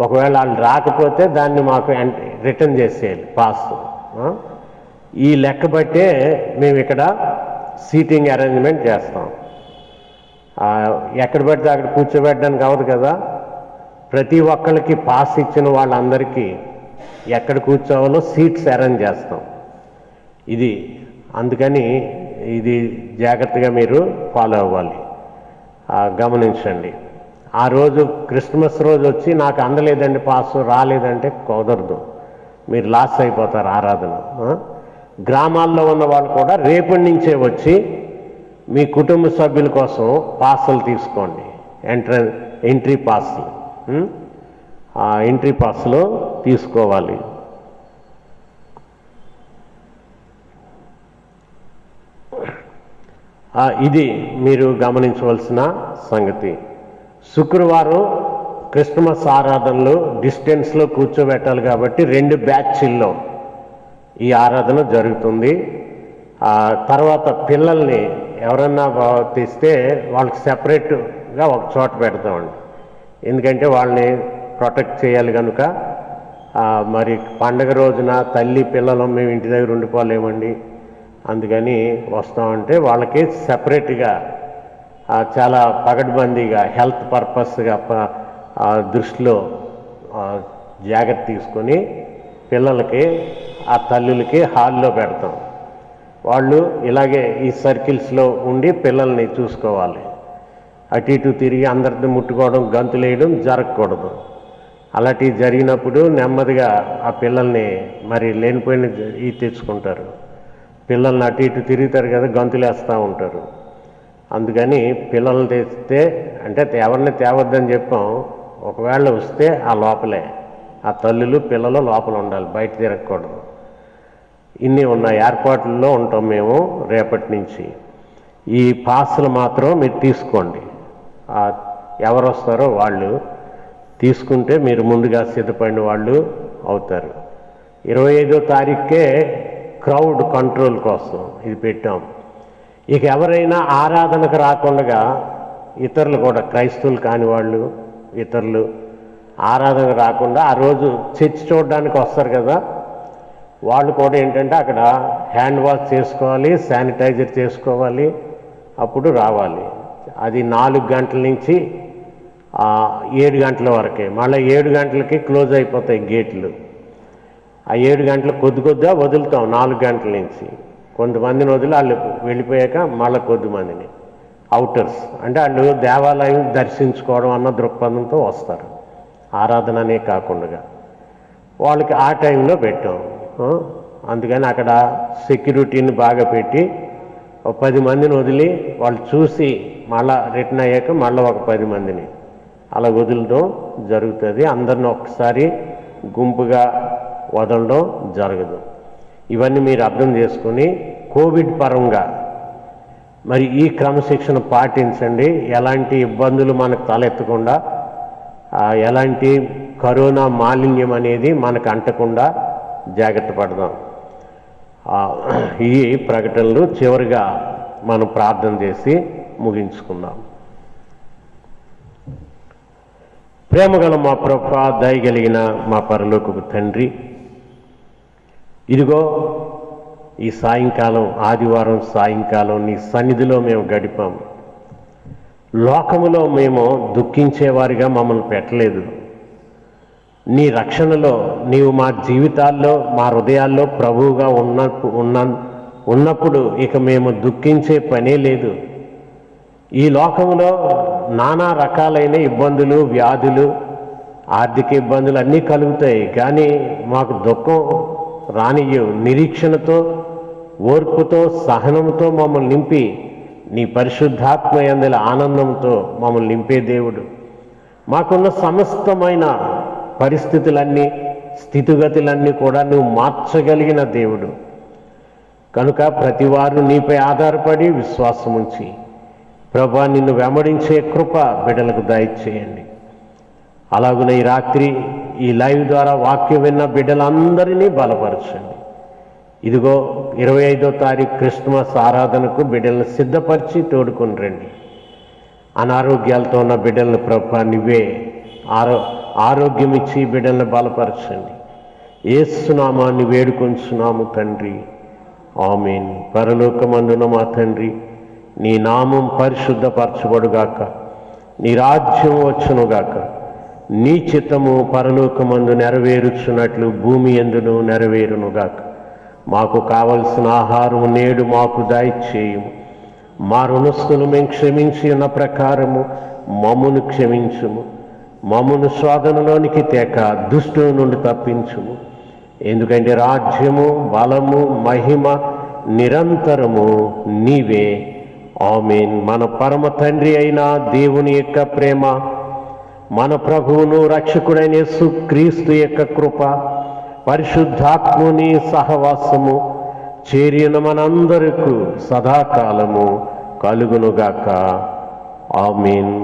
ఒకవేళ వాళ్ళు రాకపోతే దాన్ని మాకు రిటర్న్ చేసేయాలి పాస్. ఈ లెక్క బట్టే మేము ఇక్కడ సీటింగ్ అరేంజ్మెంట్ చేస్తాం. ఎక్కడ పడితే అక్కడ కూర్చోబెట్టడానికి అవ్వదు కదా. ప్రతి ఒక్కరికి పాస్ ఇచ్చిన వాళ్ళందరికీ ఎక్కడ కూర్చోవాలో సీట్స్ అరేంజ్ చేస్తాం. ఇది అందుకని ఇది జాగ్రత్తగా మీరు ఫాలో అవ్వాలి, గమనించండి. ఆ రోజు క్రిస్మస్ రోజు వచ్చి నాకు అందలేదండి పాస్, రాలేదంటే కుదరదు, మీరు లాస్ అయిపోతారు ఆరాధన. గ్రామాల్లో ఉన్న వాళ్ళు కూడా రేపటి నుంచే వచ్చి మీ కుటుంబ సభ్యుల కోసం పాస్లు తీసుకోండి, ఎంట్రీ పాస్లు. ఎంట్రీ పాస్లు తీసుకోవాలి. ఇది మీరు గమనించవలసిన సంగతి. శుక్రవారం క్రిస్మస్ ఆరాధనలు డిస్టెన్స్లో కూర్చోబెట్టాలి కాబట్టి 2 బ్యాచ్ల్లో ఈ ఆరాధన జరుగుతుంది. తర్వాత పిల్లల్ని ఎవరన్నా తెస్తే వాళ్ళకి సెపరేట్గా ఒక చోట పెడతామండి, ఎందుకంటే వాళ్ళని ప్రొటెక్ట్ చేయాలి కనుక. మరి పండగ రోజున తల్లి పిల్లలు మేము ఇంటి దగ్గర ఉండిపోలేమండి, అందుకని వస్తామంటే వాళ్ళకి సెపరేట్గా చాలా పగడ్బందీగా హెల్త్ పర్పస్గా దృష్టిలో జాగ్రత్త తీసుకొని పిల్లలకి ఆ తల్లులకి హాల్లో పెడతాం. వాళ్ళు ఇలాగే ఈ సర్కిల్స్లో ఉండి పిల్లల్ని చూసుకోవాలి. అటు ఇటు తిరిగి అందరిని ముట్టుకోవడం, గంతులేయడం జరగకూడదు. అలాంటివి జరిగినప్పుడు నెమ్మదిగా ఆ పిల్లల్ని మరి లేనిపోయిన తెచ్చుకుంటారు. పిల్లల్ని అటు ఇటు తిరుగుతారు కదా, గంతులేస్తూ ఉంటారు. అందుకని పిల్లల్ని తెస్తే, అంటే ఎవరిని తేవద్దని చెప్పాం, ఒకవేళ వస్తే ఆ లోపలే ఆ తల్లులు పిల్లలు లోపల ఉండాలి, బయట తిరగకూడదు. ఇన్ని ఉన్న ఏర్పాట్లలో ఉంటాం మేము రేపటి నుంచి. ఈ పాస్లు మాత్రం మీరు తీసుకోండి, ఎవరు వస్తారో వాళ్ళు తీసుకుంటే మీరు ముందుగా సిద్ధపడిన వాళ్ళు అవుతారు. 25వ తారీఖుకే క్రౌడ్ కంట్రోల్ కోసం ఇది పెట్టాం. ఇక ఎవరైనా ఆరాధనకు రాకుండా ఇతరులు కూడా, క్రైస్తవులు కాని వాళ్ళు ఇతరులు ఆరాధనకు రాకుండా ఆ రోజు చర్చ్ చూడడానికి వస్తారు కదా, వాళ్ళు కూడా ఏంటంటే అక్కడ హ్యాండ్ వాష్ చేసుకోవాలి, శానిటైజర్ చేసుకోవాలి, అప్పుడు రావాలి. అది 4 గంటల నుంచి 7 గంటల వరకే. మళ్ళీ 7 గంటలకి క్లోజ్ అయిపోతాయి గేట్లు. ఆ 7 గంటలకు కొద్దిగా వదులుతాం 4 గంటల నుంచి. కొంతమందిని వదిలి వాళ్ళు వెళ్ళిపోయాక మళ్ళీ కొద్దిమందిని అవుటర్స్, అంటే వాళ్ళు దేవాలయం దర్శించుకోవడం అన్న దృక్పథంతో వస్తారు, ఆరాధన అనే కాకుండా. వాళ్ళకి ఆ టైంలో పెట్టాం. అందుకని అక్కడ సెక్యూరిటీని బాగా పెట్టి 10 మందిని వదిలి వాళ్ళు చూసి మళ్ళా రిటర్న్ అయ్యాక మళ్ళీ ఒక 10 మందిని అలా వదలడం జరుగుతుంది. అందరిని ఒక్కసారి గుంపుగా వదలడం జరగదు. ఇవన్నీ మీరు అర్థం చేసుకొని కోవిడ్ పరంగా మరి ఈ క్రమశిక్షణ పాటించండి. ఎలాంటి ఇబ్బందులు మనకు తలెత్తకుండా, ఎలాంటి కరోనా మాలిన్యం అనేది మనకు అంటకుండా జాగ్రత్త పడదాం. ఈ ప్రకటనలు చివరిగా మనం ప్రార్థన చేసి ముగించుకుందాం. ప్రేమగల మా ప్రభువా, దయగలిగిన మా పరలోకపు తండ్రి, ఇదిగో ఈ సాయంకాలం, ఆదివారం సాయంకాలం నీ సన్నిధిలో మేము గడిపాం. లోకములో మేము దుఃఖించేవారిగా మమ్మల్ని పెట్టలేదు. నీ రక్షణలో నీవు మా జీవితాల్లో, మా హృదయాల్లో ప్రభువుగా ఉన్నప్పుడు ఇక మేము దుఃఖించే పనే లేదు. ఈ లోకంలో నానా రకాలైన ఇబ్బందులు, వ్యాధులు, ఆర్థిక ఇబ్బందులు అన్నీ కలుగుతాయి, కానీ మాకు దుఃఖం రానియ్యవు. నిరీక్షణతో, ఓర్పుతో, సహనంతో మమ్మల్ని నింపి నీ పరిశుద్ధాత్మ యందలి ఆనందంతో మమ్మల్ని నింపే దేవుడు. మాకున్న సమస్తమైన పరిస్థితులన్నీ, స్థితిగతులన్నీ కూడా నువ్వు మార్చగలిగిన దేవుడు కనుక ప్రతివారు నీపై ఆధారపడి విశ్వాసం ఉంచి ప్రభువా నిన్ను వెంబడించే కృప బిడ్డలకు దయచేయండి. అలాగున ఈ రాత్రి ఈ లైవ్ ద్వారా వాక్యం విన్న బిడ్డలందరినీ బలపరచండి. ఇదిగో 25వ తారీఖు క్రిస్మస్ ఆరాధనకు బిడ్డలను సిద్ధపరిచి తోడుకొని రండి. అనారోగ్యాలతో ఉన్న బిడ్డలను ప్రభువా నువ్వే ఆరోగ్యం ఇచ్చి బిడ్డలను బలపరచండి. యేసు నామాన్ని వేడుకొంచున్నాము తండ్రి, ఆమేన్. పరలోకమందున మా తండ్రి, నీ నామం పరిశుద్ధపరచబడుగాక, నీ రాజ్యం వచ్చునుగాక, నీ చిత్తము పరలోకమందు నెరవేరుచున్నట్లు భూమి యందును నెరవేరునుగాక. మాకు కావలసిన ఆహారం నేడు మాకు దయచేయుము. మా రుణస్థులు మేము క్షమించి ఉన్న ప్రకారము మమ్మును క్షమించుము. మమ్మును శోధనలోనికి తేక దుష్టుల నుండి తప్పించుము. ఎందుకంటే రాజ్యము, బలము, మహిమ నిరంతరము నీవే. ఆమేన్. మన పరమ తండ్రి అయిన దేవుని యొక్క ప్రేమ, మన ప్రభువును రక్షకుడైన యేసుక్రీస్తు యొక్క కృప, పరిశుద్ధాత్ముని సహవాసము చేరిన మనందరకు సదాకాలము కలుగునుగాక. ఆమేన్.